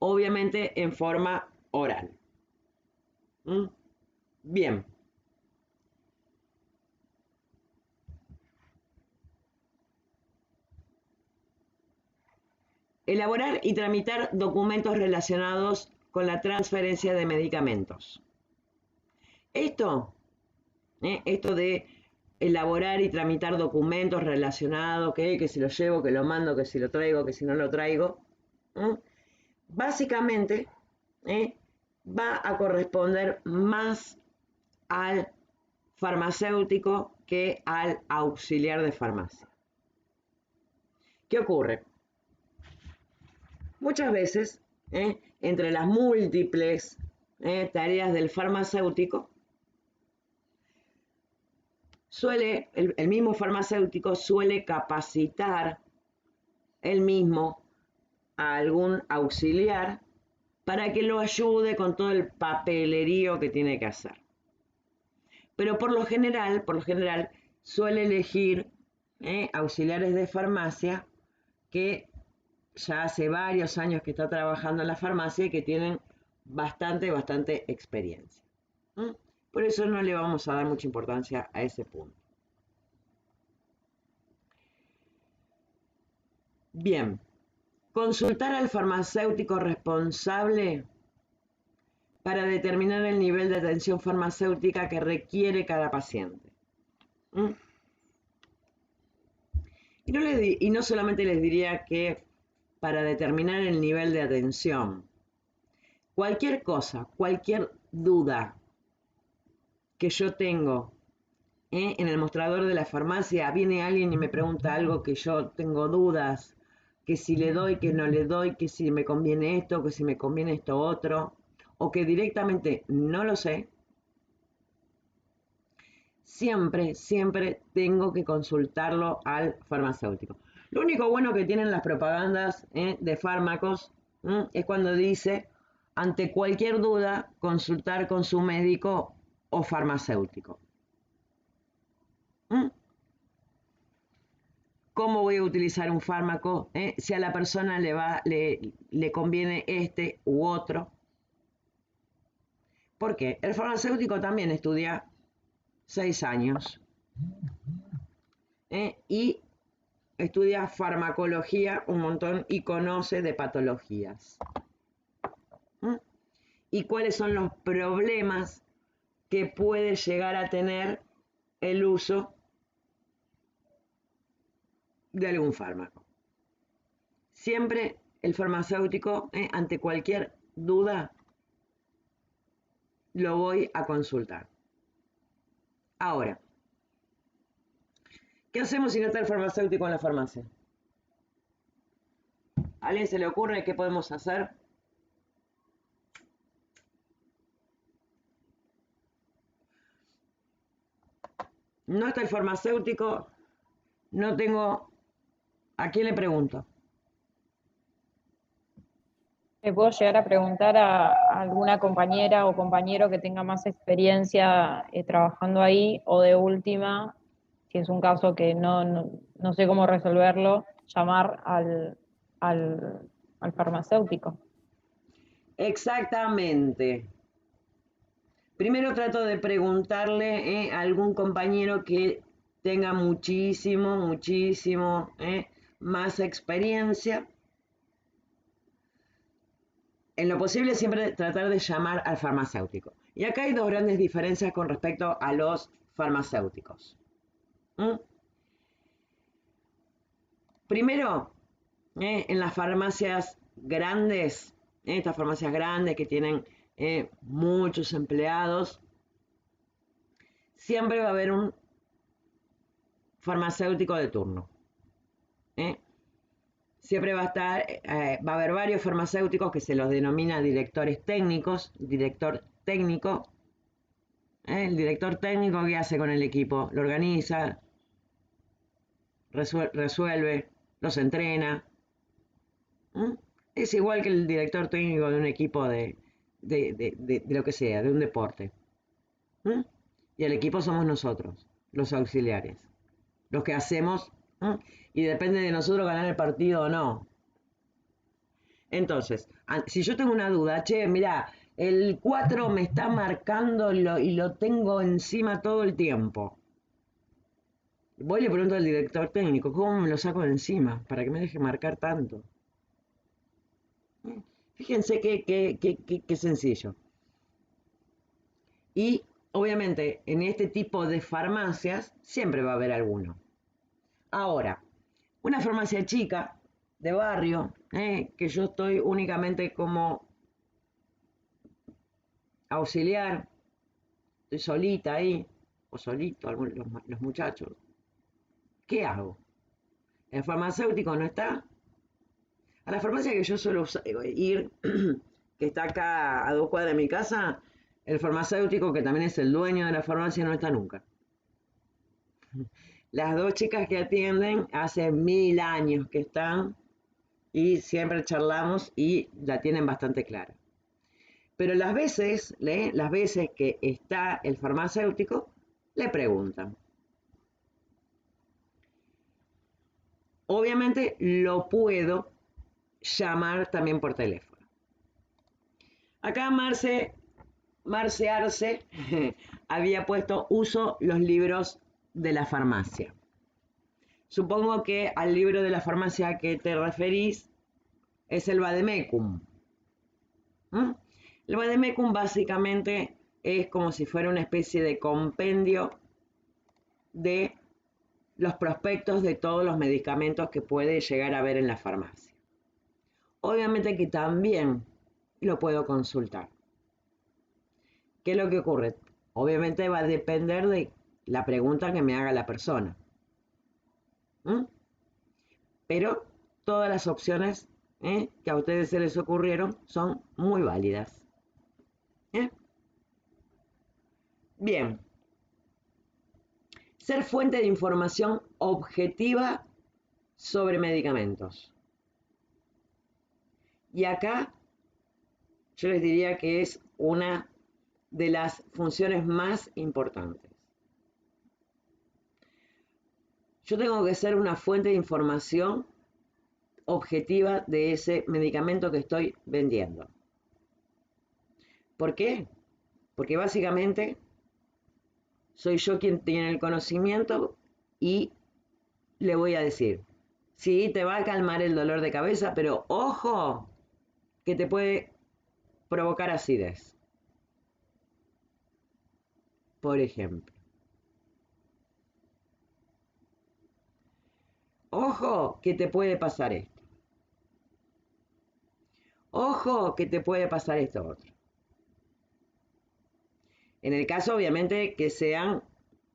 obviamente en forma oral. Bien. Elaborar y tramitar documentos relacionados con la transferencia de medicamentos. Esto de elaborar y tramitar documentos relacionados, que si lo llevo, que lo mando, que si lo traigo, que si no lo traigo, básicamente va a corresponder más al farmacéutico que al auxiliar de farmacia. ¿Qué ocurre? Muchas veces, entre las múltiples tareas del farmacéutico, el mismo farmacéutico suele capacitar él mismo a algún auxiliar para que lo ayude con todo el papelerío que tiene que hacer. Pero por lo general suele elegir auxiliares de farmacia que ya hace varios años que está trabajando en la farmacia y que tienen bastante experiencia. Por eso no le vamos a dar mucha importancia a ese punto. Bien, consultar al farmacéutico responsable para determinar el nivel de atención farmacéutica que requiere cada paciente. Y no solamente les diría que para determinar el nivel de atención, cualquier cosa, cualquier duda que yo tengo en el mostrador de la farmacia, viene alguien y me pregunta algo que yo tengo dudas, que si le doy, que no le doy, que si me conviene esto, que si me conviene esto otro, o que directamente no lo sé, siempre tengo que consultarlo al farmacéutico. Lo único bueno que tienen las propagandas de fármacos es cuando dice, ante cualquier duda, consultar con su médico o farmacéutico. ¿Cómo voy a utilizar un fármaco? Si a la persona le conviene este u otro. ¿Por qué? El farmacéutico también estudia 6 años y estudia farmacología un montón y conoce de patologías. Y cuáles son los problemas que puede llegar a tener el uso de algún fármaco. Siempre el farmacéutico, ante cualquier duda, lo voy a consultar. Ahora, ¿qué hacemos si no está el farmacéutico en la farmacia? ¿A alguien se le ocurre qué podemos hacer? No está el farmacéutico, no tengo... ¿A quién le pregunto? ¿Le puedo llegar a preguntar a alguna compañera o compañero que tenga más experiencia trabajando ahí? O de última, si es un caso que no sé cómo resolverlo, llamar al farmacéutico. Exactamente. Primero trato de preguntarle a algún compañero que tenga muchísimo más experiencia. En lo posible siempre tratar de llamar al farmacéutico. Y acá hay dos grandes diferencias con respecto a los farmacéuticos. Primero, en las farmacias grandes, estas farmacias grandes que tienen muchos empleados, siempre va a haber un farmacéutico de turno. Siempre va a haber varios farmacéuticos que se los denomina directores técnicos, director técnico. El director técnico, ¿qué hace con el equipo? Lo organiza, resuelve, los entrena. Es igual que el director técnico de un equipo de lo que sea, de un deporte. Y el equipo somos nosotros, los auxiliares, los que hacemos, y depende de nosotros ganar el partido o no. Entonces, si yo tengo una duda, che, mirá, el 4 me está marcando y lo tengo encima todo el tiempo. Voy y le pregunto al director técnico, ¿cómo me lo saco de encima? Para que me deje marcar tanto. Fíjense qué sencillo. Y obviamente en este tipo de farmacias siempre va a haber alguno. Ahora, una farmacia chica, de barrio, que yo estoy únicamente como auxiliar, estoy solita ahí, o solito, los muchachos. ¿Qué hago? ¿El farmacéutico no está? A la farmacia que yo suelo ir, que está acá a 2 cuadras de mi casa, el farmacéutico, que también es el dueño de la farmacia, no está nunca. Las dos chicas que atienden hace 1000 años que están y siempre charlamos y la tienen bastante clara. Pero las veces que está el farmacéutico, le preguntan. Obviamente lo puedo llamar también por teléfono. Acá Marce Arce había puesto uso los libros de la farmacia. Supongo que al libro de la farmacia a que te referís es el Vademecum. El Vademecum básicamente es como si fuera una especie de compendio de los prospectos de todos los medicamentos que puede llegar a ver en la farmacia. Obviamente que también lo puedo consultar. ¿Qué es lo que ocurre? Obviamente va a depender de la pregunta que me haga la persona. Pero todas las opciones que a ustedes se les ocurrieron son muy válidas. Bien. Ser fuente de información objetiva sobre medicamentos. Y acá yo les diría que es una de las funciones más importantes. Yo tengo que ser una fuente de información objetiva de ese medicamento que estoy vendiendo. ¿Por qué? Porque básicamente soy yo quien tiene el conocimiento y le voy a decir, sí, te va a calmar el dolor de cabeza, pero ojo, que te puede provocar acidez. Por ejemplo. Ojo, que te puede pasar esto. Ojo, que te puede pasar esto otro. En el caso, obviamente, que sean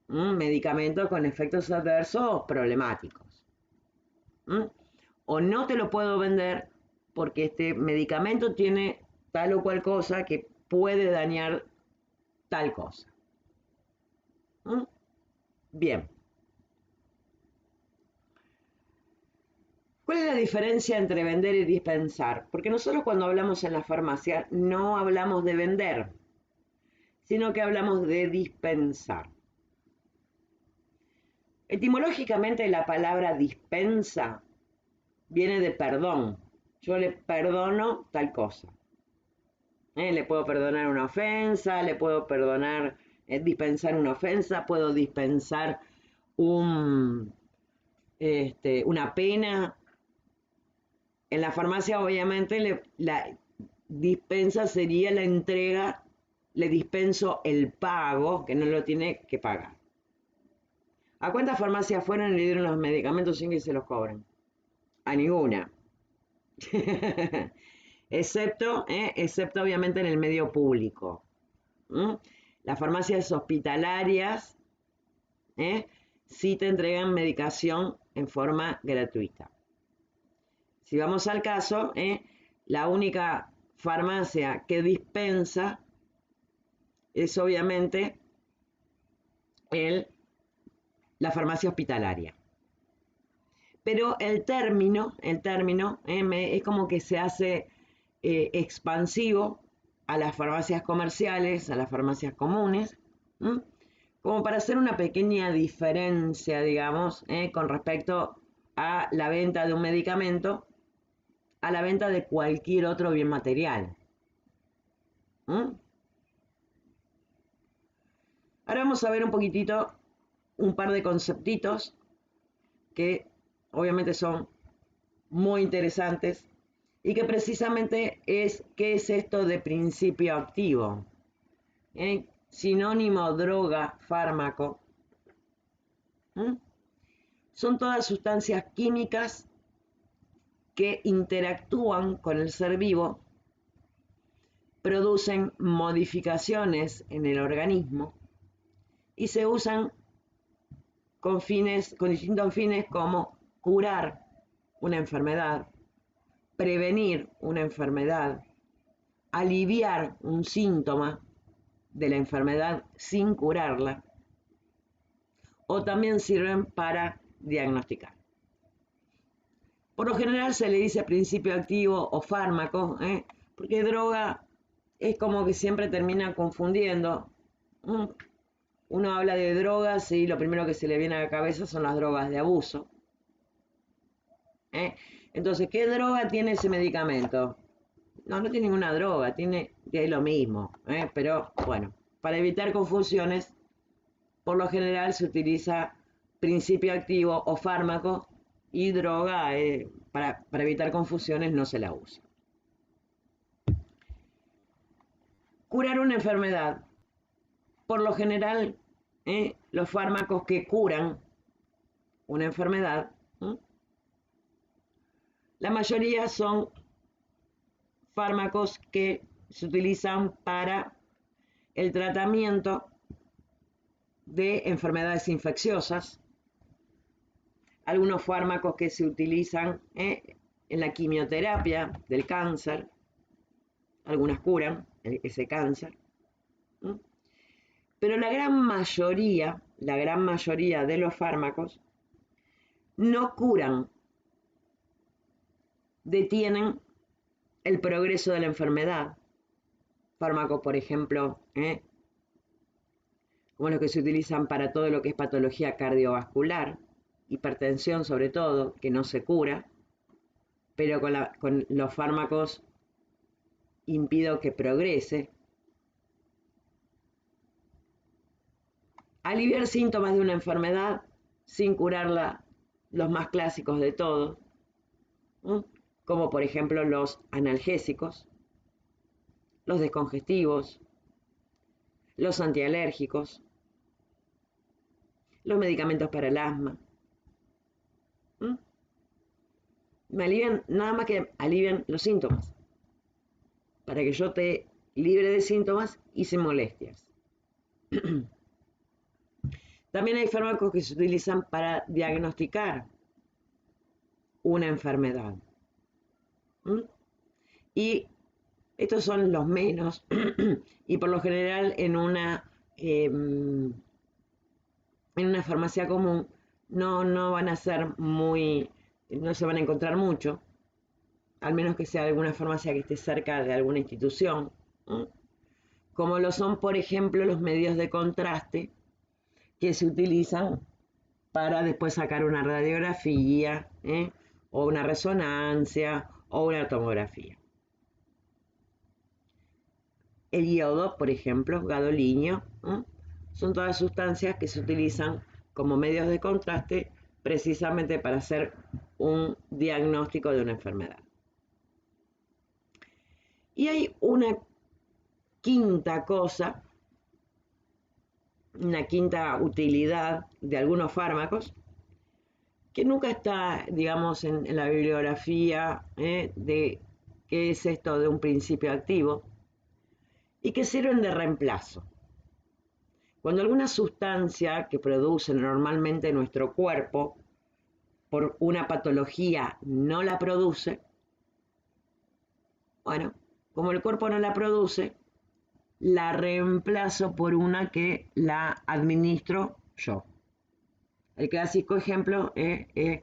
medicamentos con efectos adversos problemáticos. O no te lo puedo vender porque este medicamento tiene tal o cual cosa que puede dañar tal cosa. Bien. ¿Cuál es la diferencia entre vender y dispensar? Porque nosotros cuando hablamos en la farmacia no hablamos de vender, sino que hablamos de dispensar. Etimológicamente la palabra dispensa viene de perdón. Yo le perdono tal cosa. Le puedo perdonar una ofensa, le puedo perdonar, dispensar una ofensa, puedo dispensar una pena. En la farmacia, obviamente, la dispensa sería la entrega, le dispenso el pago, que no lo tiene que pagar. ¿A cuántas farmacias fueron y le dieron los medicamentos sin que se los cobren? A ninguna. excepto obviamente en el medio público. Las farmacias hospitalarias sí te entregan medicación en forma gratuita. Si vamos al caso, la única farmacia que dispensa es obviamente la farmacia hospitalaria. Pero el término es como que se hace expansivo a las farmacias comerciales, a las farmacias comunes, como para hacer una pequeña diferencia, digamos, con respecto a la venta de un medicamento a la venta de cualquier otro bien material. ¿Mm? Ahora vamos a ver un poquitito, un par de conceptitos que obviamente son muy interesantes y que precisamente es, ¿qué es esto de principio activo? Sinónimo, droga, fármaco. ¿Mm? Son todas sustancias químicas que interactúan con el ser vivo, producen modificaciones en el organismo y se usan con distintos fines como curar una enfermedad, prevenir una enfermedad, aliviar un síntoma de la enfermedad sin curarla, o también sirven para diagnosticar. Por lo general se le dice principio activo o fármaco, porque droga es como que siempre termina confundiendo. Uno habla de drogas y lo primero que se le viene a la cabeza son las drogas de abuso. Entonces, ¿qué droga tiene ese medicamento? No, no tiene ninguna droga, es lo mismo, pero bueno, para evitar confusiones, por lo general se utiliza principio activo o fármaco y droga, para evitar confusiones no se la usa. Curar una enfermedad. Por lo general, los fármacos que curan una enfermedad, la mayoría son fármacos que se utilizan para el tratamiento de enfermedades infecciosas, algunos fármacos que se utilizan en la quimioterapia del cáncer, algunas curan ese cáncer, pero la gran mayoría de los fármacos no curan, detienen el progreso de la enfermedad. Fármacos, por ejemplo, como los que se utilizan para todo lo que es patología cardiovascular, hipertensión sobre todo, que no se cura, pero con los fármacos impido que progrese. Aliviar síntomas de una enfermedad sin curarla, los más clásicos de todos, como por ejemplo los analgésicos, los descongestivos, los antialérgicos, los medicamentos para el asma. Me alivian, nada más que alivian los síntomas, para que yo te libre de síntomas y sin molestias. También hay fármacos que se utilizan para diagnosticar una enfermedad. Y estos son los menos, y por lo general en una farmacia común no van a ser no se van a encontrar mucho, al menos que sea alguna farmacia que esté cerca de alguna institución, como lo son, por ejemplo, los medios de contraste que se utilizan para después sacar una radiografía, o una resonancia, o una tomografía. El iodo, por ejemplo, gadolínio, son todas sustancias que se utilizan como medios de contraste precisamente para hacer un diagnóstico de una enfermedad. Y hay una quinta cosa, una quinta utilidad de algunos fármacos que nunca está, digamos, en la bibliografía de qué es esto de un principio activo, y que sirven de reemplazo. Cuando alguna sustancia que produce normalmente nuestro cuerpo por una patología no la produce, bueno, como el cuerpo no la produce, la reemplazo por una que la administro yo. El clásico ejemplo es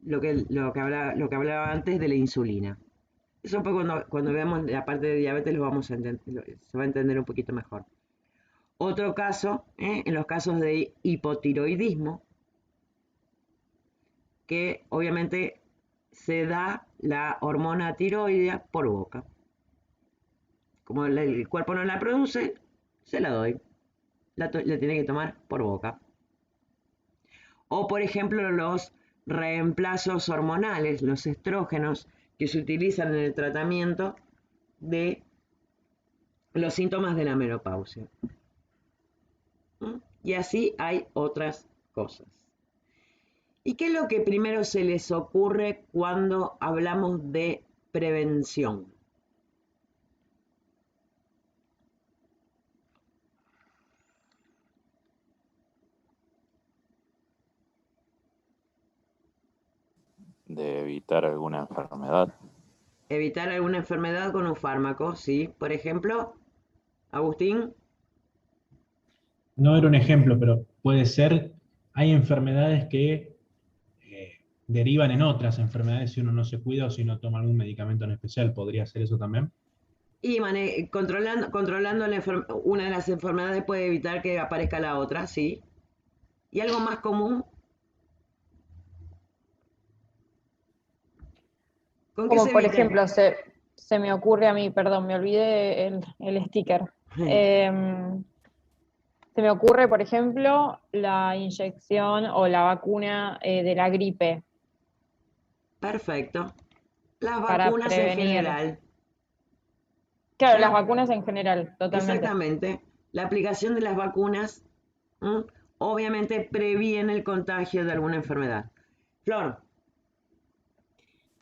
lo que hablaba antes de la insulina. Eso cuando veamos la parte de diabetes se va a entender un poquito mejor. Otro caso, en los casos de hipotiroidismo, que obviamente se da la hormona tiroidea por boca. Como el cuerpo no la produce, se la doy. La tiene que tomar por boca. O, por ejemplo, los reemplazos hormonales, los estrógenos, que se utilizan en el tratamiento de los síntomas de la menopausia. Y así hay otras cosas. ¿Y qué es lo que primero se les ocurre cuando hablamos de prevención? De evitar alguna enfermedad. Evitar alguna enfermedad con un fármaco, ¿sí? Por ejemplo, Agustín. No era un ejemplo, pero puede ser, hay enfermedades que derivan en otras enfermedades si uno no se cuida o si no toma algún medicamento en especial. ¿Podría ser eso también? Y controlando una de las enfermedades puede evitar que aparezca la otra, ¿sí? ¿Y algo más común? ¿Con qué Como se por evita? ejemplo, se me ocurre a mí, perdón, me olvidé el sticker. Se me ocurre, por ejemplo, la inyección o la vacuna de la gripe Perfecto. Las para vacunas en prevenir. general. Claro, las ¿eh? vacunas en general, totalmente. Exactamente. La aplicación de las vacunas, obviamente previene el contagio de alguna enfermedad. Flor.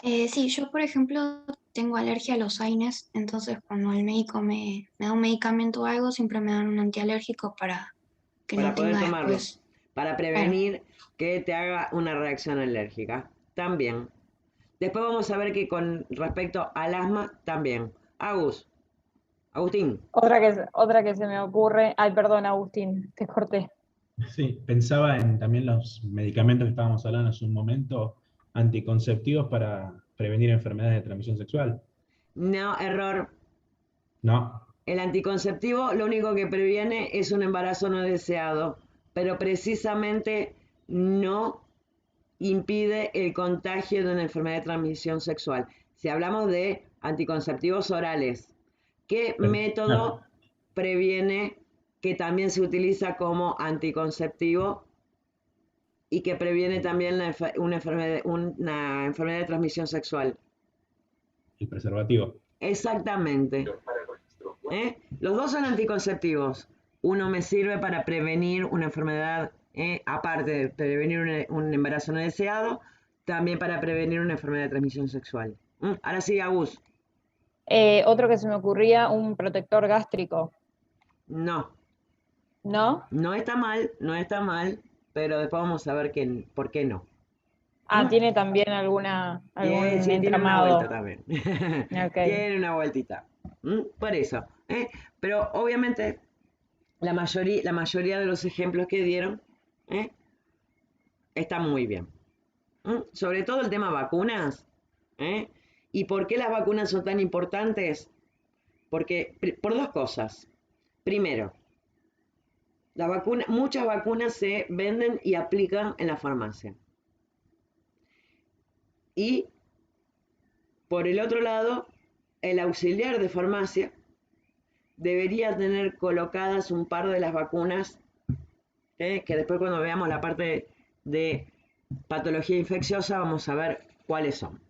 Sí, yo por ejemplo tengo alergia a los AINES, entonces cuando el médico me da un medicamento o algo, siempre me dan un antialérgico para que Para no poder tenga tomarlo. después. Para Claro. prevenir que te haga una reacción alérgica. También. Después vamos a ver que con respecto al asma, también. Agustín. Otra que se me ocurre, ay, perdón, Agustín, te corté. Sí, pensaba en también los medicamentos que estábamos hablando hace un momento, anticonceptivos para prevenir enfermedades de transmisión sexual. No, error. No, El anticonceptivo lo único que previene es un embarazo no deseado, pero precisamente no impide el contagio de una enfermedad de transmisión sexual. Si hablamos de anticonceptivos orales, ¿qué método claro, previene que también se utiliza como anticonceptivo y que previene también una enfermedad de transmisión sexual? el preservativo. Exactamente. Los dos son anticonceptivos. Uno me sirve para prevenir una enfermedad, aparte de prevenir un embarazo no deseado, también para prevenir una enfermedad de transmisión sexual. Ahora sí, Agus. Otro que se me ocurría, un protector gástrico, No, ¿no? no está mal, no está mal, pero después vamos a ver por qué no. Ah, tiene también algún Sí, tiene una vuelta entramado. también. Ok. Tiene una vueltita. Por eso. Pero obviamente la mayoría de los ejemplos que dieron están muy bien. Sobre todo el tema vacunas. ¿eh? ¿Y por qué las vacunas son tan importantes? Porque, por dos cosas. Primero, muchas vacunas se venden y aplican en la farmacia. Y, por el otro lado, el auxiliar de farmacia debería tener colocadas un par de las vacunas, que después cuando veamos la parte de patología infecciosa vamos a ver cuáles son.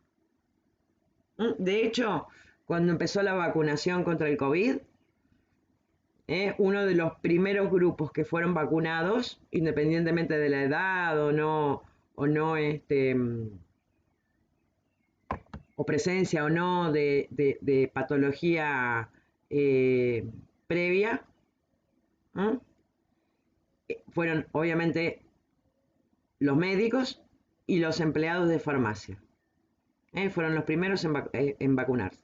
De hecho, cuando empezó la vacunación contra el COVID, uno de los primeros grupos que fueron vacunados, independientemente de la edad o presencia o no de patología previa, fueron obviamente los médicos y los empleados de farmacia. Fueron los primeros en vacunarse.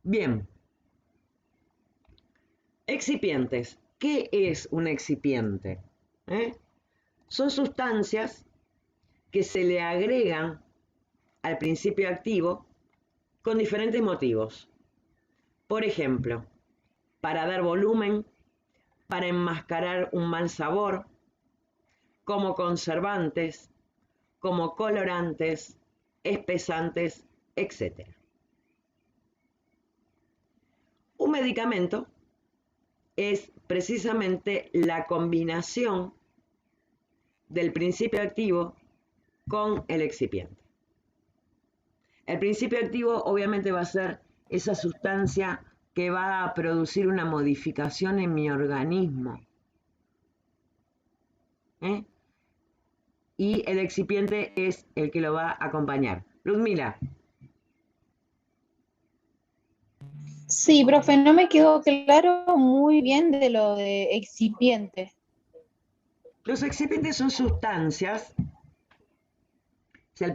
Bien. Excipientes. ¿Qué es un excipiente? Son sustancias que se le agregan al principio activo con diferentes motivos. Por ejemplo, para dar volumen, para enmascarar un mal sabor, como conservantes como colorantes, espesantes, etc. Un medicamento es precisamente la combinación del principio activo con el excipiente. El principio activo obviamente va a ser esa sustancia que va a producir una modificación en mi organismo. Y el excipiente es el que lo va a acompañar. Ludmila. Sí, profe, no me quedó claro muy bien de lo de excipiente. Los excipientes son sustancias. O sea,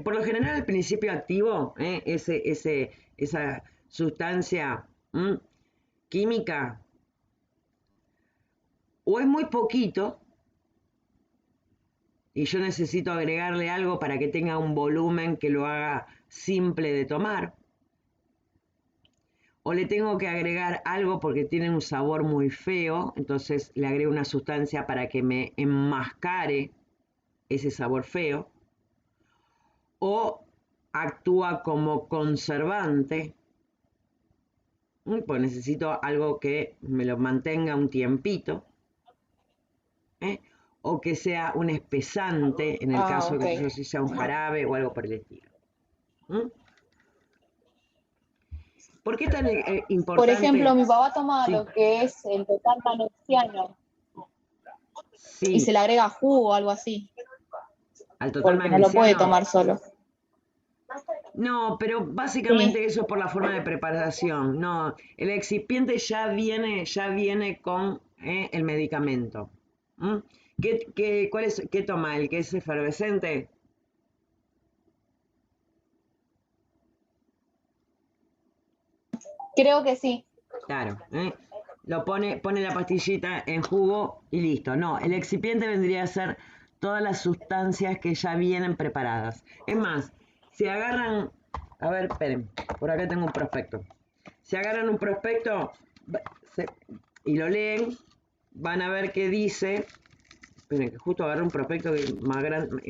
por lo general el principio activo, esa sustancia química, o es muy poquito, y yo necesito agregarle algo para que tenga un volumen que lo haga simple de tomar, o le tengo que agregar algo porque tiene un sabor muy feo, entonces le agrego una sustancia para que me enmascare ese sabor feo, o actúa como conservante, pues necesito algo que me lo mantenga un tiempito, o que sea un espesante, en el caso Ok. que yo sea un jarabe o algo por el estilo. ¿Por qué es tan importante? Por ejemplo, mi papá toma Sí. lo que es el total magnesiano Sí. y se le agrega jugo o algo así. Al total Porque no lo puede magnesiano. tomar solo. No, pero básicamente Sí. eso es por la forma de preparación. No, el excipiente ya viene con el medicamento. ¿Qué toma? ¿El que es efervescente? Creo que sí. Claro, lo pone la pastillita en jugo y listo. No, el excipiente vendría a ser todas las sustancias que ya vienen preparadas. Es más, si agarran, a ver, esperen, por acá tengo un prospecto. Si agarran un prospecto y lo leen, van a ver que dice, esperen, que justo agarré un prospecto que es más grande.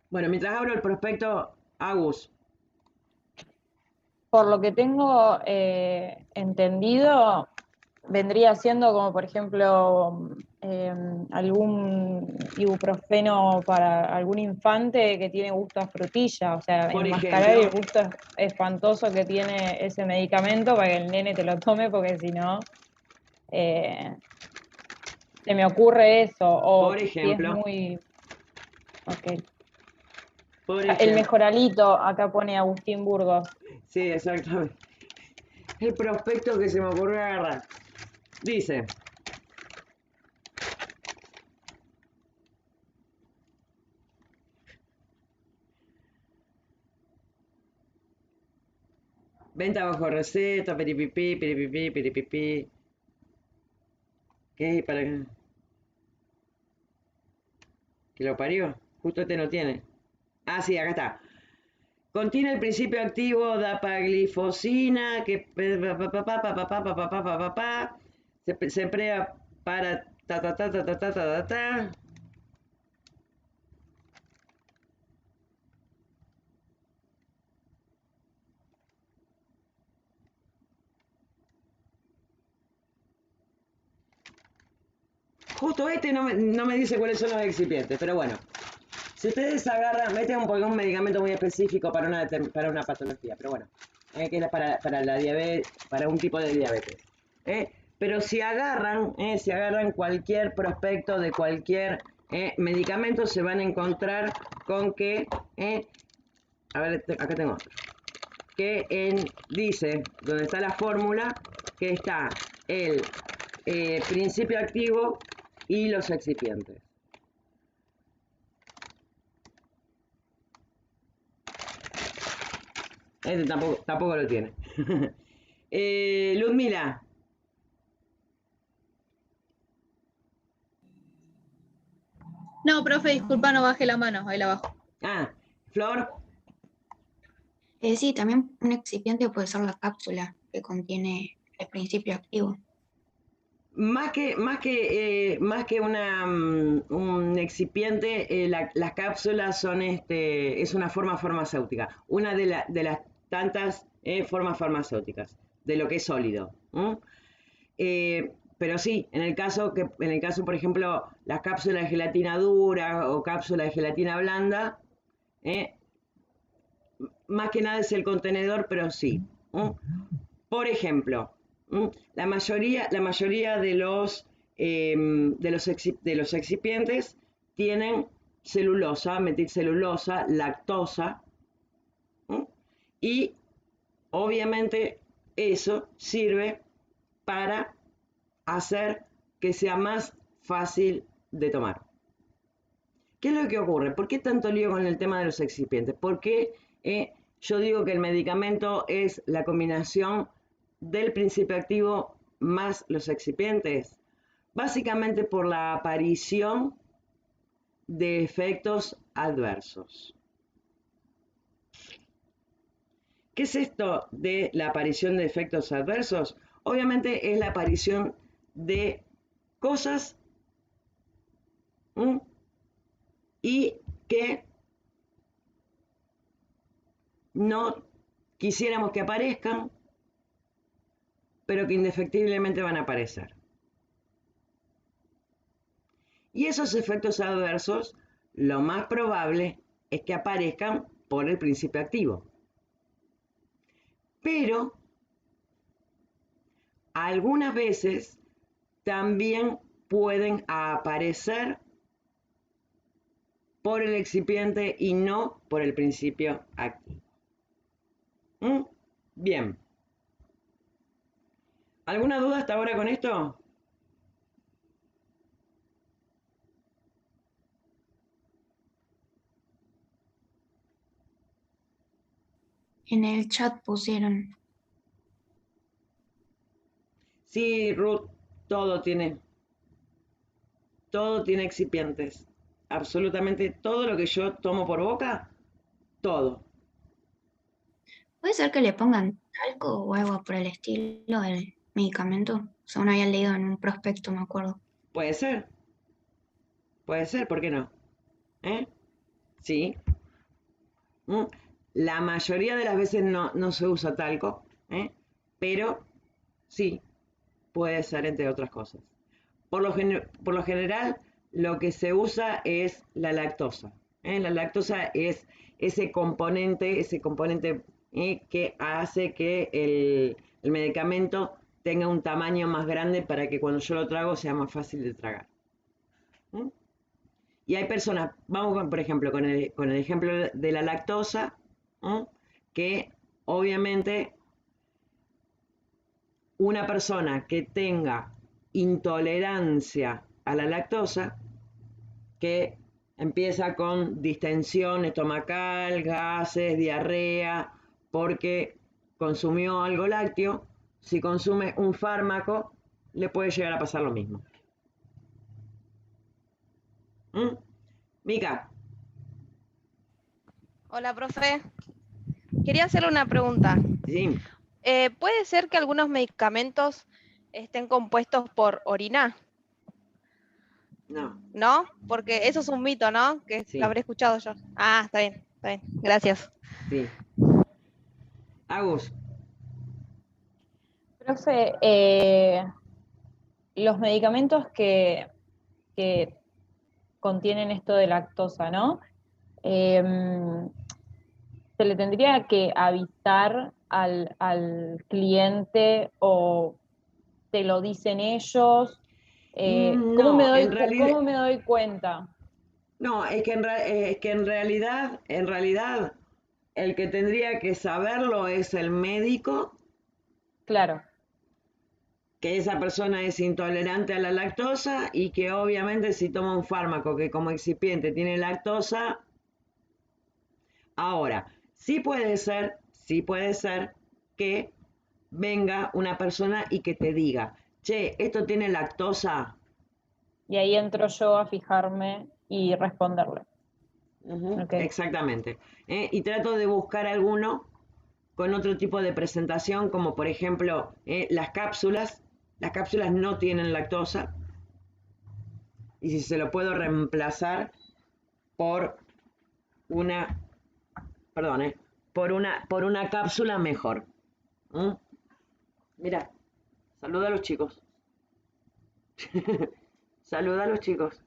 Bueno, mientras abro el prospecto, Agus. Por lo que tengo entendido, vendría siendo como, por ejemplo, algún ibuprofeno para algún infante que tiene gusto a frutilla, o sea, Por enmascarar el ejemplo. gusto espantoso que tiene ese medicamento para que el nene te lo tome, porque si no, se me ocurre eso, o Por si es ejemplo. muy... Ok. Por El ejemplo. mejoralito, acá pone Agustín Burgos. Sí, exactamente. El prospecto que se me ocurrió agarrar. Dice, venta bajo receta, peripipí, peripipí, peripipí. ¿Qué? ¿Para qué? ¿Que lo parió? Justo este no tiene. Ah, sí, acá está. Contiene el principio activo dapaglifosina que se emplea para ta. Justo este no me dice cuáles son los excipientes, pero bueno. Si ustedes agarran, meten un medicamento muy específico para una patología, pero bueno, que es para la diabetes, para un tipo de diabetes. Pero si agarran cualquier prospecto de cualquier medicamento, se van a encontrar con que, a ver, acá tengo otro, que dice, donde está la fórmula, que está el principio activo y los excipientes. Este tampoco lo tiene. Ludmila. No, profe, disculpa, no bajé la mano, ahí la bajo. Ah, Flor. Sí, también un excipiente puede ser la cápsula que contiene el principio activo. Más que un excipiente, las cápsulas son es una forma farmacéutica, una de las tantas formas farmacéuticas de lo que es sólido. Pero sí, en el caso, por ejemplo, las cápsulas de gelatina dura o cápsulas de gelatina blanda, más que nada es el contenedor, pero sí. Por ejemplo, la mayoría de los excipientes tienen celulosa, metilcelulosa, lactosa, y obviamente eso sirve para hacer que sea más fácil de tomar. ¿Qué es lo que ocurre? ¿Por qué tanto lío con el tema de los excipientes? Porque yo digo que el medicamento es la combinación del principio activo más los excipientes, básicamente por la aparición de efectos adversos. ¿Qué es esto de la aparición de efectos adversos? Obviamente es la aparición de cosas y que no quisiéramos que aparezcan, pero que indefectiblemente van a aparecer. Y esos efectos adversos, lo más probable es que aparezcan por el principio activo. Pero algunas veces también pueden aparecer por el excipiente y no por el principio activo. Bien. ¿Alguna duda hasta ahora con esto? En el chat pusieron. Sí, Ruth, todo tiene excipientes. Absolutamente todo lo que yo tomo por boca, todo. ¿Puede ser que le pongan talco o algo por el estilo del medicamento? Según había leído en un prospecto, me acuerdo. Puede ser, ¿por qué no? Sí. La mayoría de las veces no se usa talco, pero sí, puede ser entre otras cosas. Por lo general, lo que se usa es la lactosa. La lactosa es ese componente que hace que el medicamento tenga un tamaño más grande para que cuando yo lo trago sea más fácil de tragar. Y hay personas, vamos por ejemplo con el ejemplo de la lactosa, que obviamente una persona que tenga intolerancia a la lactosa, que empieza con distensión estomacal, gases, diarrea, porque consumió algo lácteo, si consume un fármaco, le puede llegar a pasar lo mismo. Mica. Hola, profe. Quería hacerle una pregunta. Sí. ¿Puede ser que algunos medicamentos estén compuestos por orina? No. ¿No? Porque eso es un mito, ¿no? Que Sí. lo habré escuchado yo. Ah, está bien, está bien. Gracias. Sí. Agus. Profe, los medicamentos que contienen esto de lactosa, ¿no? ¿Se le tendría que avisar al cliente o te lo dicen ellos? ¿Cómo No, en realidad, ¿Cómo me doy cuenta? no, es que en realidad, el que tendría que saberlo es el médico, Claro, que esa persona es intolerante a la lactosa y que obviamente si toma un fármaco que como excipiente tiene lactosa, ahora, sí puede ser que venga una persona y que te diga, che, esto tiene lactosa. y ahí entro yo a fijarme y responderle. Okay. Exactamente. Y trato de buscar alguno con otro tipo de presentación, como por ejemplo las cápsulas, Las cápsulas no tienen lactosa y si se lo puedo reemplazar por una, perdón, por una cápsula mejor. Mira, saluda a los chicos. Saluda a los chicos.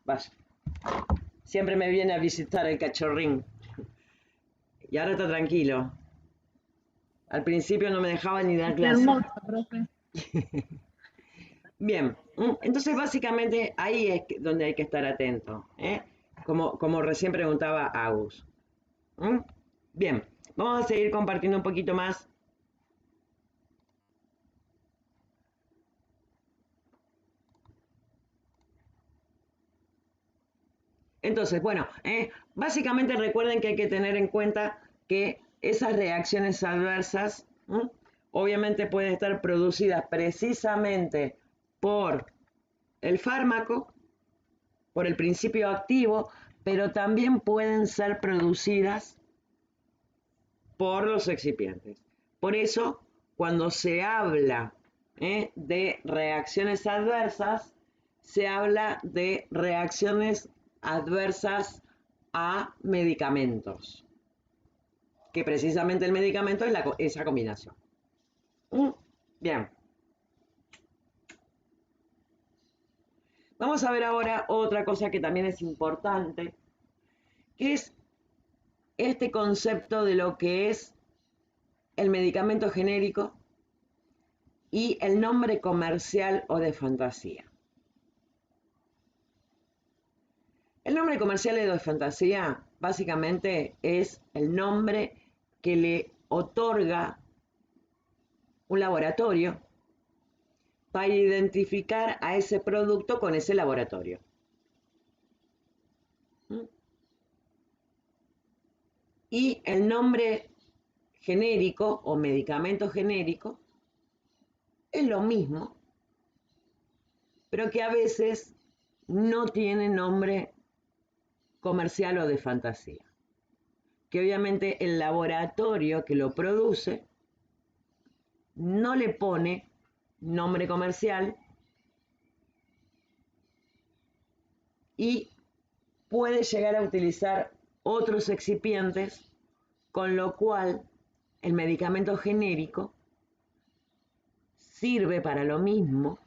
Vaya. Siempre me viene a visitar el cachorrín. Y ahora está tranquilo. Al principio no me dejaba ni dar clase. Hermoso, profe. Bien, entonces básicamente ahí es donde hay que estar atento, ¿eh? Como recién preguntaba Agus. Bien, vamos a seguir compartiendo un poquito más. Entonces, bueno, básicamente recuerden que hay que tener en cuenta que esas reacciones adversas, obviamente pueden estar producidas precisamente por el fármaco, por el principio activo, pero también pueden ser producidas por los excipientes. Por eso, cuando se habla de reacciones adversas, se habla de reacciones adversas a medicamentos, que precisamente el medicamento es esa combinación. Bien. Vamos a ver ahora otra cosa que también es importante, que es este concepto de lo que es el medicamento genérico y el nombre comercial o de fantasía. El nombre comercial o de fantasía básicamente es el nombre que le otorga un laboratorio para identificar a ese producto con ese laboratorio. Y el nombre genérico o medicamento genérico es lo mismo, pero que a veces no tiene nombre comercial o de fantasía. Que obviamente el laboratorio que lo produce no le pone nombre comercial y puede llegar a utilizar otros excipientes, con lo cual el medicamento genérico sirve para lo mismo,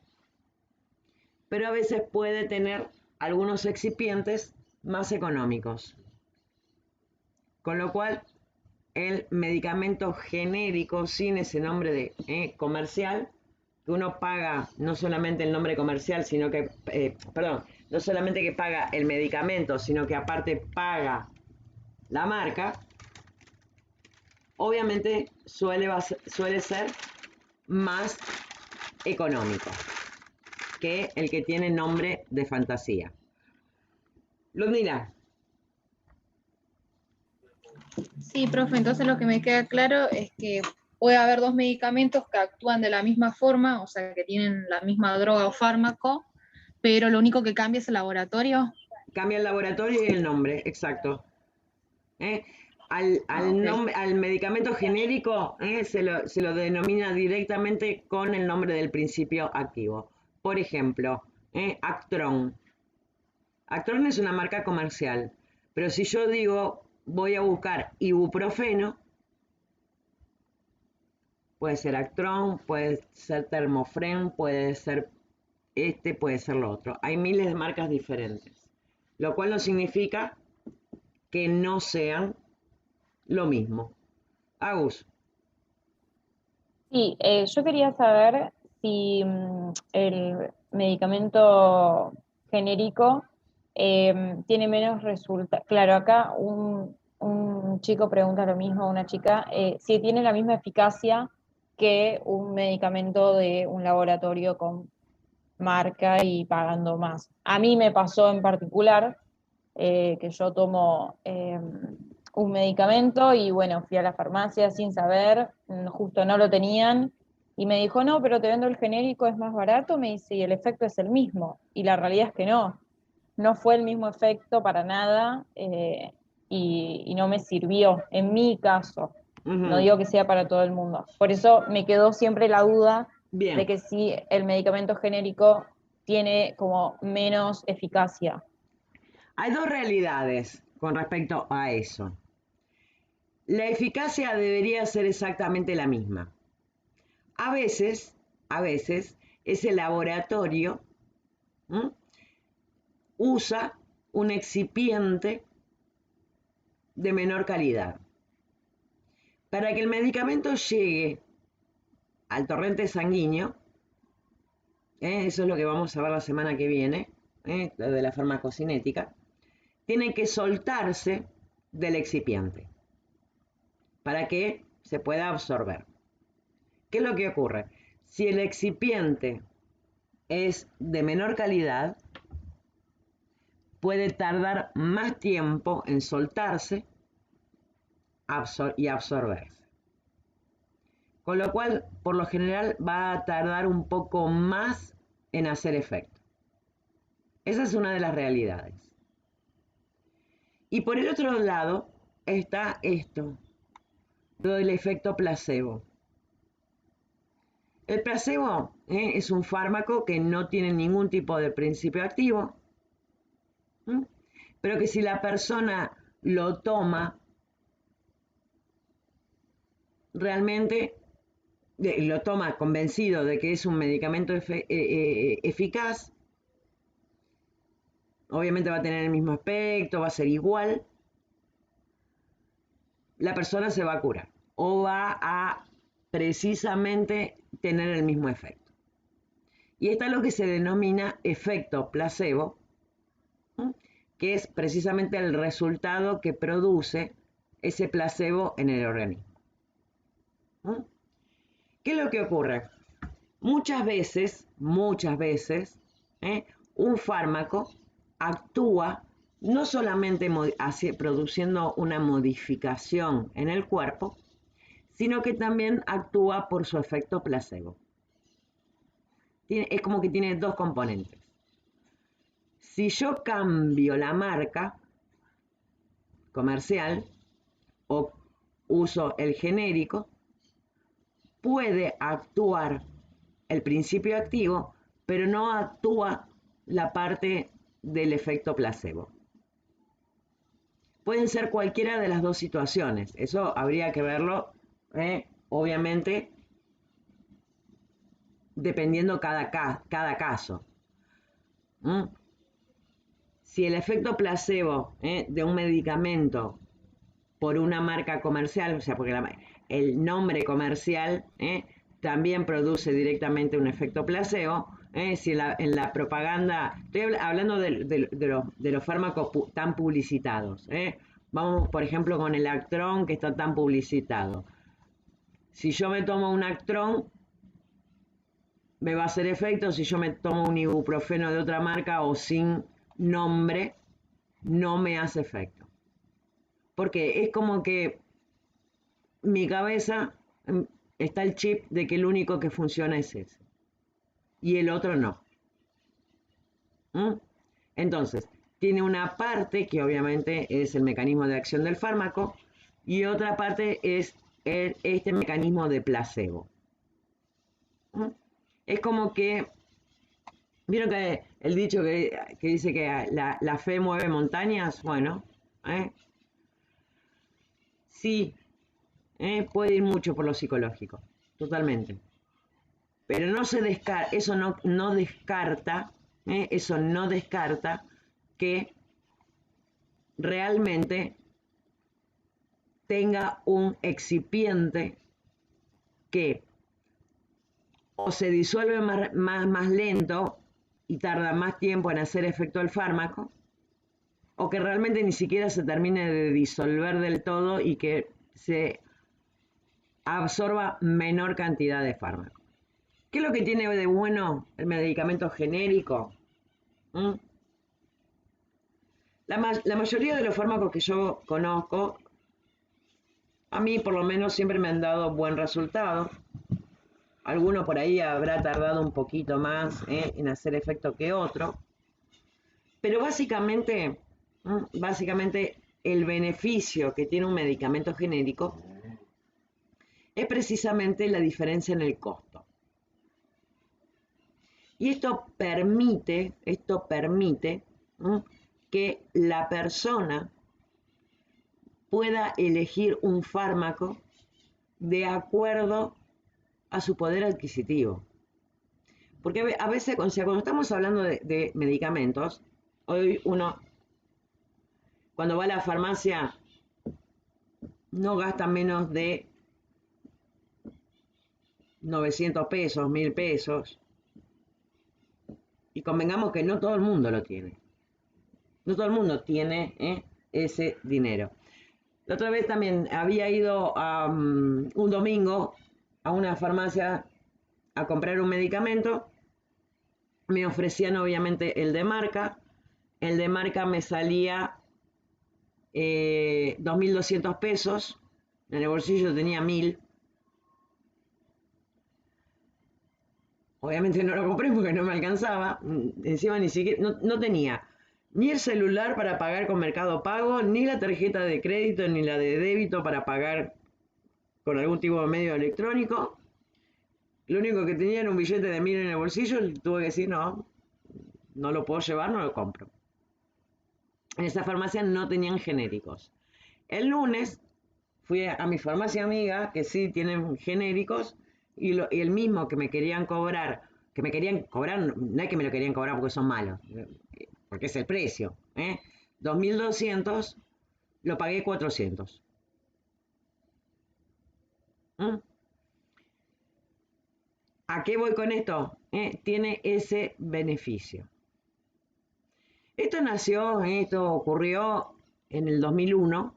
pero a veces puede tener algunos excipientes más económicos. Con lo cual, el medicamento genérico sin ese nombre de comercial, que uno paga no solamente el nombre comercial, sino que, no solamente que paga el medicamento, sino que aparte paga la marca, obviamente suele ser más económico que el que tiene nombre de fantasía. Ludmila. Sí, profe, entonces lo que me queda claro es que puede haber dos medicamentos que actúan de la misma forma, o sea, que tienen la misma droga o fármaco, pero lo único que cambia es el laboratorio. Cambia el laboratorio y el nombre, exacto. Al medicamento genérico se lo denomina directamente con el nombre del principio activo. Por ejemplo, Actron. Actron es una marca comercial, pero si yo digo voy a buscar ibuprofeno, puede ser Actron, puede ser Termofren, puede ser puede ser lo otro. Hay miles de marcas diferentes, lo cual no significa que no sean lo mismo. Agus. Sí, yo quería saber si el medicamento genérico tiene menos resultados. Claro, acá un chico pregunta lo mismo a una chica, si tiene la misma eficacia que un medicamento de un laboratorio con marca y pagando más. A mí me pasó en particular que yo tomo un medicamento y bueno, fui a la farmacia sin saber, justo no lo tenían, y me dijo, no, pero te vendo el genérico, es más barato, me dice, y el efecto es el mismo, y la realidad es que no fue el mismo efecto para nada, y no me sirvió, en mi caso. No digo que sea para todo el mundo. Por eso me quedó siempre la duda Bien. de que si el medicamento genérico tiene como menos eficacia. Hay dos realidades con respecto a eso. La eficacia debería ser exactamente la misma. A veces, ese laboratorio usa un excipiente de menor calidad. Para que el medicamento llegue al torrente sanguíneo, eso es lo que vamos a ver la semana que viene, lo de la farmacocinética, tiene que soltarse del excipiente para que se pueda absorber. ¿Qué es lo que ocurre? Si el excipiente es de menor calidad, puede tardar más tiempo en soltarse y absorberse. Con lo cual, por lo general, va a tardar un poco más en hacer efecto. Esa es una de las realidades. Y por el otro lado está esto, lo del efecto placebo. El placebo es un fármaco que no tiene ningún tipo de principio activo, pero que si la persona lo toma, realmente lo toma convencido de que es un medicamento eficaz, obviamente va a tener el mismo aspecto, va a ser igual, la persona se va a curar o va a precisamente tener el mismo efecto. Y está lo que se denomina efecto placebo, que es precisamente el resultado que produce ese placebo en el organismo. ¿Qué es lo que ocurre? Muchas veces, un fármaco actúa no solamente produciendo una modificación en el cuerpo, sino que también actúa por su efecto placebo. Es como que tiene dos componentes. Si yo cambio la marca comercial o uso el genérico, puede actuar el principio activo, pero no actúa la parte del efecto placebo. Pueden ser cualquiera de las dos situaciones. Eso habría que verlo, obviamente, dependiendo cada caso. Si el efecto placebo de un medicamento por una marca comercial, o sea, porque el nombre comercial también produce directamente un efecto placebo, si en la propaganda, estoy hablando de los fármacos tan publicitados, vamos por ejemplo con el Actron que está tan publicitado. Si yo me tomo un Actron, me va a hacer efecto. Si yo me tomo un ibuprofeno de otra marca o sin nombre, no me hace efecto. Porque es como que mi cabeza está el chip de que el único que funciona es ese y el otro no. Entonces, tiene una parte que obviamente es el mecanismo de acción del fármaco y otra parte es este mecanismo de placebo. Es como que, ¿vieron que el dicho que dice que la fe mueve montañas? Bueno, sí, puede ir mucho por lo psicológico, totalmente. Pero no se descarta, eso no descarta, eso no descarta que realmente tenga un excipiente que o se disuelve más lento y tarda más tiempo en hacer efecto el fármaco, o que realmente ni siquiera se termine de disolver del todo y que se absorba menor cantidad de fármaco. ¿Qué es lo que tiene de bueno el medicamento genérico? La mayoría de los fármacos que yo conozco, a mí por lo menos siempre me han dado buen resultado. Alguno por ahí habrá tardado un poquito más en hacer efecto que otro. Pero básicamente el beneficio que tiene un medicamento genérico es precisamente la diferencia en el costo. Y esto permite que la persona pueda elegir un fármaco de acuerdo a su poder adquisitivo. Porque a veces, o sea, cuando estamos hablando de medicamentos, hoy uno, cuando va a la farmacia, no gasta menos de 900 pesos, 1000 pesos. Y convengamos que no todo el mundo lo tiene. No todo el mundo tiene ese dinero. La otra vez también había ido un domingo a una farmacia a comprar un medicamento. Me ofrecían obviamente el de marca. El de marca me salía 2.200 pesos. En el bolsillo tenía 1.000. Obviamente no lo compré porque no me alcanzaba. Encima ni siquiera, no tenía ni el celular para pagar con Mercado Pago, ni la tarjeta de crédito, ni la de débito para pagar con algún tipo de medio electrónico. Lo único que tenía era un billete de 1.000 en el bolsillo y tuve que decir, no lo puedo llevar, no lo compro. En esa farmacia no tenían genéricos. El lunes fui a mi farmacia amiga, que sí tienen genéricos, y el mismo que me querían cobrar, no es que me lo querían cobrar porque son malos, porque es el precio, 2.200, lo pagué 400. ¿A qué voy con esto? Tiene ese beneficio. Esto ocurrió en el 2001.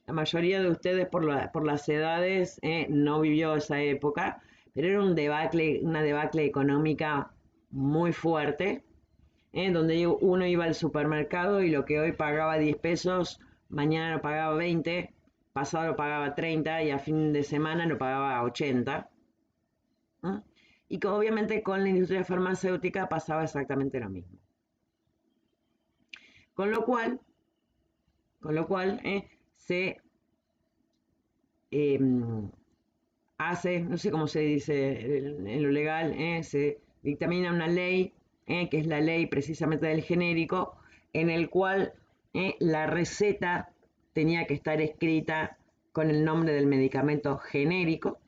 La mayoría de ustedes por las edades no vivió esa época, pero era una debacle económica muy fuerte, donde uno iba al supermercado y lo que hoy pagaba 10 pesos, mañana lo pagaba 20, pasado lo pagaba 30 y a fin de semana lo pagaba 80. Y que obviamente con la industria farmacéutica pasaba exactamente lo mismo. Con lo cual se hace, no sé cómo se dice en lo legal, se dictamina una ley, que es la ley precisamente del genérico, en el cual la receta tenía que estar escrita con el nombre del medicamento genérico,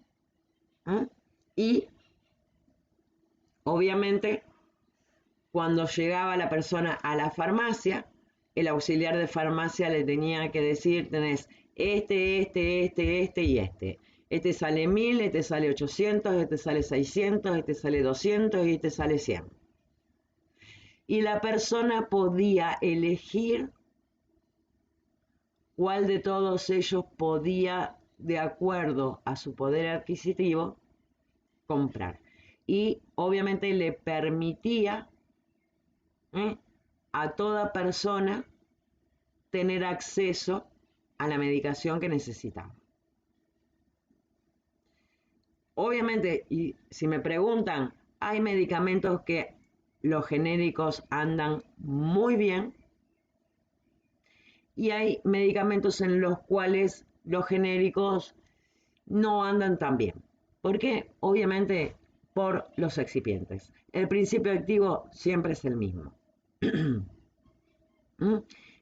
y obviamente cuando llegaba la persona a la farmacia, el auxiliar de farmacia le tenía que decir, tenés este y este. Este sale 1.000, este sale 800, este sale 600, este sale 200 y este sale 100. Y la persona podía elegir cuál de todos ellos podía, de acuerdo a su poder adquisitivo, comprar. Y obviamente le permitía a toda persona tener acceso a la medicación que necesitaba. Obviamente, y si me preguntan, hay medicamentos que los genéricos andan muy bien y hay medicamentos en los cuales los genéricos no andan tan bien. ¿Por qué? Obviamente por los excipientes. El principio activo siempre es el mismo.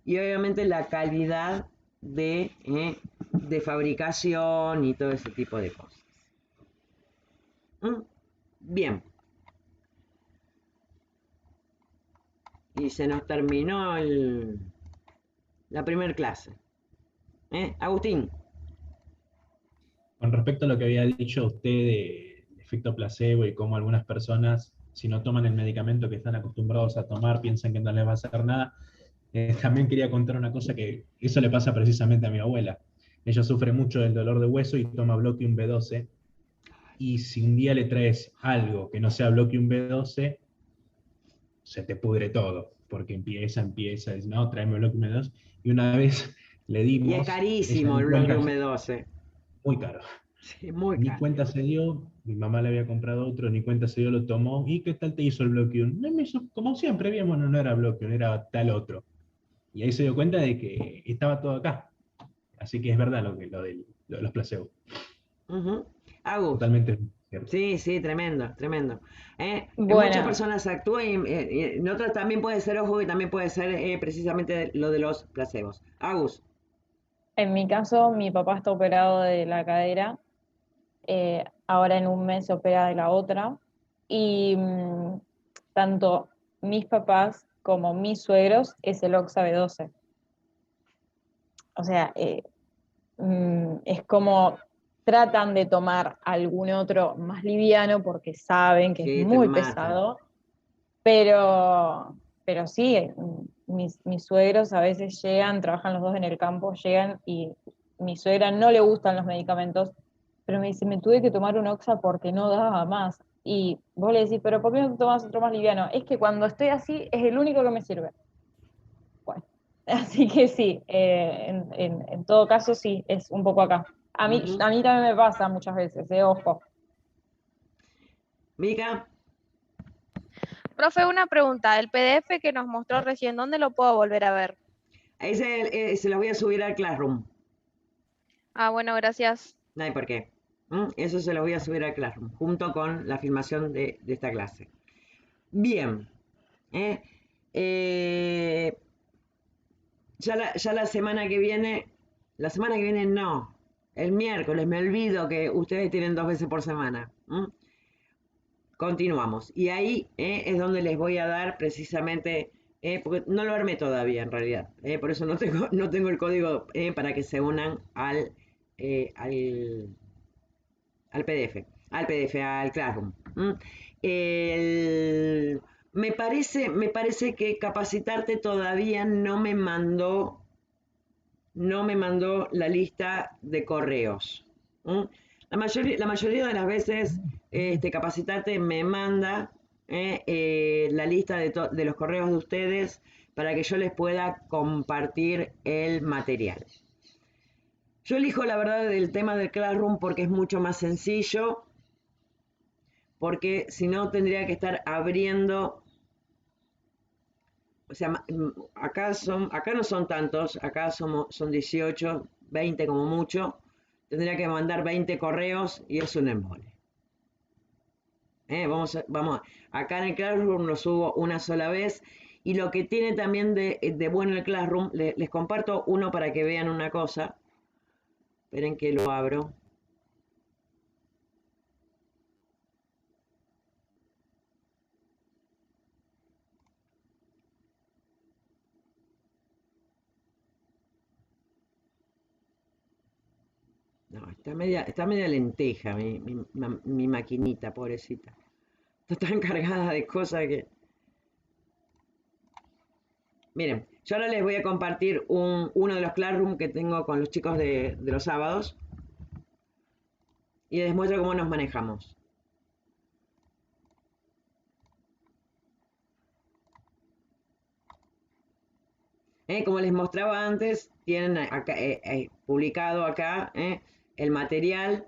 Y obviamente la calidad de fabricación y todo ese tipo de cosas. Bien. Y se nos terminó la primera clase. Agustín. Con respecto a lo que había dicho usted del efecto placebo y cómo algunas personas, si no toman el medicamento que están acostumbrados a tomar, piensan que no les va a hacer nada, también quería contar una cosa que eso le pasa precisamente a mi abuela. Ella sufre mucho del dolor de hueso y toma Bloquium B12. Y si un día le traes algo que no sea Bloquium B12, se te pudre todo, porque empieza, dice, no, tráeme Bloquium B12. Y una vez le dimos... Y es carísimo el Bloquium B12. Muy caro. Sí, muy Ni caro. cuenta se dio, mi mamá le había comprado otro, ni cuenta se dio, lo tomó. ¿Y qué tal te hizo el Bloquium? No, me hizo, como siempre, bien, bueno, no era Bloquium, era tal otro. Y ahí se dio cuenta de que estaba todo acá. Así que es verdad lo de los placebos. Agus. Totalmente Sí, sí, tremendo, tremendo. En muchas Bueno, personas actúa y en otras también puede ser, ojo, que también puede ser precisamente lo de los placebos. Agus, en mi caso, mi papá está operado de la cadera, ahora en un mes se opera de la otra, y tanto mis papás como mis suegros es el Oxa B12. O sea, es como tratan de tomar algún otro más liviano porque saben que es sí, te muy matan. pesado, pero sí, mis suegros a veces llegan, trabajan los dos en el campo, llegan y mi suegra no le gustan los medicamentos, pero me dice, me tuve que tomar un Oxa porque no daba más. Y vos le decís, pero ¿por qué no te tomas otro más liviano? Es que cuando estoy así es el único que me sirve. Bueno, así que sí, en todo caso sí, es un poco acá. Ujú. A mí también me pasa muchas veces, ojo. Mica, Profe, una pregunta. El PDF que nos mostró recién, ¿dónde lo puedo volver a ver? ese se los voy a subir al Classroom. Ah, bueno, gracias. No hay por qué. Eso se los voy a subir al Classroom, junto con la filmación de esta clase. Bien. ¿eh? Eh, ya la semana que viene no, el miércoles, me olvido que ustedes tienen 2 veces por semana. Continuamos. Y ahí es donde les voy a dar precisamente, porque no lo armé todavía en realidad, por eso no tengo el código para que se unan eh, al, al PDF, al Classroom. El- me parece que Capacitarte todavía no me mandó la lista de correos. ¿Mm? La mayoría de las veces Capacitarte me manda la lista de los correos de ustedes para que yo les pueda compartir el material. Yo elijo la verdad del tema del Classroom porque es mucho más sencillo, porque si no tendría que estar abriendo, o sea, acá no son tantos, acá son 18, 20 como mucho, tendría que mandar 20 correos y es un embole. Vamos, acá en el Classroom lo subo una sola vez y lo que tiene también de bueno el Classroom, les comparto uno para que vean una cosa, esperen que lo abro. No, está media lenteja mi maquinita, pobrecita. Está tan cargada de cosas que... Miren, yo ahora les voy a compartir uno de los Classroom que tengo con los chicos de los sábados y les muestro cómo nos manejamos. Como les mostraba antes, tienen acá, publicado acá el material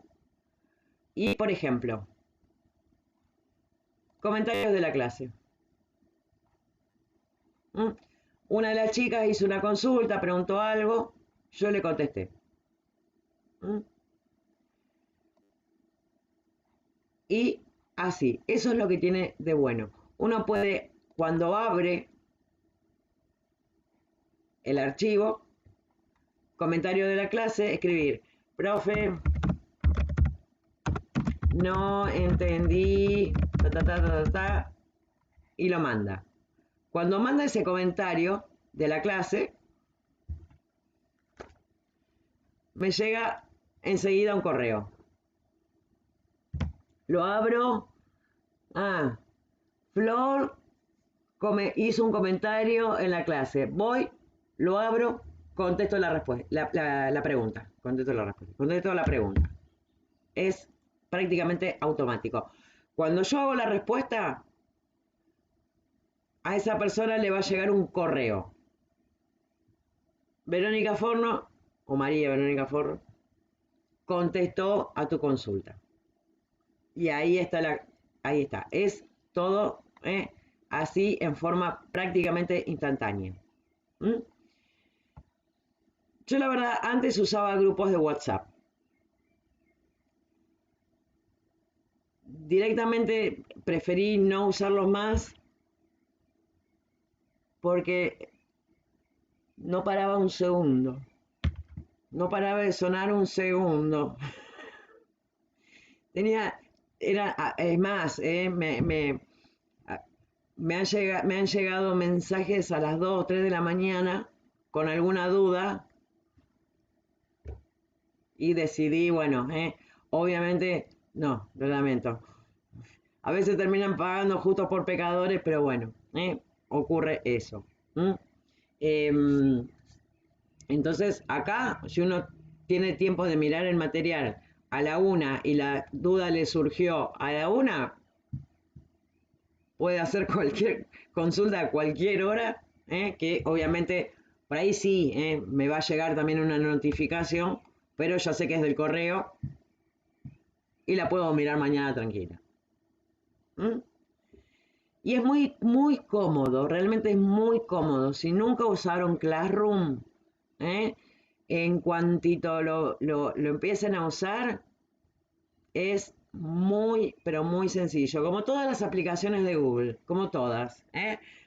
y, por ejemplo, comentarios de la clase. Una de las chicas hizo una consulta, preguntó algo, yo le contesté. Y así, eso es lo que tiene de bueno. Uno puede, cuando abre el archivo, comentario de la clase, escribir, profe, no entendí, y lo manda. Cuando manda ese comentario de la clase, me llega enseguida un correo. Lo abro. Ah, Flor hizo un comentario en la clase. Voy, lo abro, contesto la respuesta, la pregunta. Contesto la respuesta. Contesto la pregunta. Es prácticamente automático. Cuando yo hago la respuesta, a esa persona le va a llegar un correo. Verónica Forno, o María Verónica Forno, contestó a tu consulta. Y ahí está. Es todo así en forma prácticamente instantánea. ¿Mm? Yo la verdad antes usaba grupos de WhatsApp. directamente preferí no usarlos más porque no paraba un segundo. No paraba de sonar un segundo. Es más, me han llegado mensajes a las 2 o 3 de la mañana con alguna duda y decidí, bueno, obviamente, no, lo lamento. A veces terminan pagando justo por pecadores, pero bueno, ocurre eso. Entonces, acá, si uno tiene tiempo de mirar el material a la 1 y la duda le surgió a la 1, puede hacer cualquier consulta a cualquier hora, que obviamente por ahí sí, me va a llegar también una notificación, pero ya sé que es del correo y la puedo mirar mañana tranquila. Y es muy, muy cómodo, realmente es muy cómodo. Si nunca usaron Classroom, en cuantito lo empiecen a usar, es muy, pero muy sencillo. Como todas las aplicaciones de Google, como todas.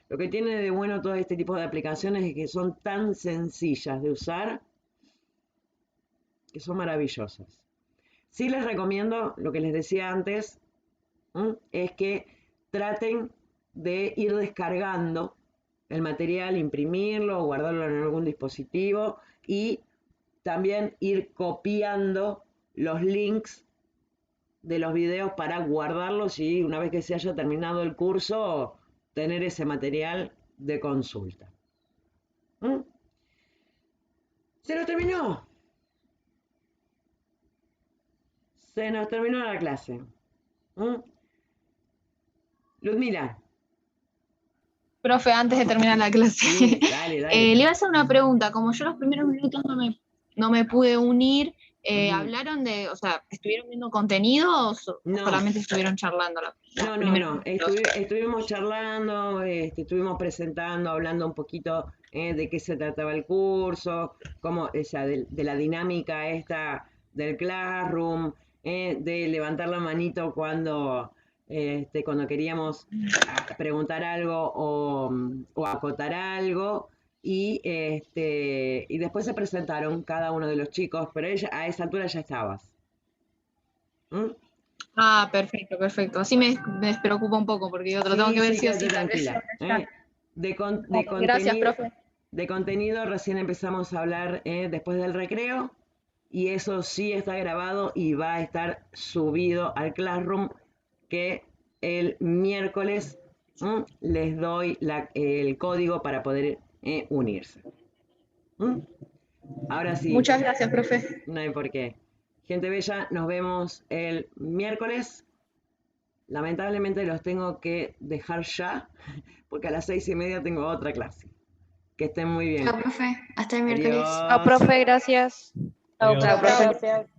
Lo que tiene de bueno todo este tipo de aplicaciones es que son tan sencillas de usar, que son maravillosas. Sí les recomiendo, lo que les decía antes, es que traten de ir descargando el material, imprimirlo, guardarlo en algún dispositivo y también ir copiando los links de los videos para guardarlos y una vez que se haya terminado el curso, tener ese material de consulta. ¿Se nos terminó? Se nos terminó la clase. Ludmila. Profe, antes de terminar la clase, Sí, dale. le iba a hacer una pregunta. Como yo los primeros minutos no me pude unir, ¿hablaron de, o sea, estuvieron viendo contenido o solamente estuvieron charlando? No. Estuvimos charlando, estuvimos presentando, hablando un poquito de qué se trataba el curso, cómo, o sea, de la dinámica esta del Classroom, de levantar la manito cuando queríamos preguntar algo o acotar algo. Y después se presentaron cada uno de los chicos, pero a esa altura ya estabas. Ah, perfecto. Así me despreocupa un poco, porque yo tengo que ver si o sí. Tranquila. Gracias, profe. De contenido recién empezamos a hablar después del recreo, y eso sí está grabado y va a estar subido al Classroom, que el miércoles les doy el código para poder unirse. Ahora sí. Muchas gracias, profe. No hay por qué. Gente bella, nos vemos el miércoles. Lamentablemente los tengo que dejar ya, porque a las 6:30 tengo otra clase. Que estén muy bien. Chao, profe. Hasta el miércoles. Chao, profe, gracias. Chao, Adiós. profe. Gracias.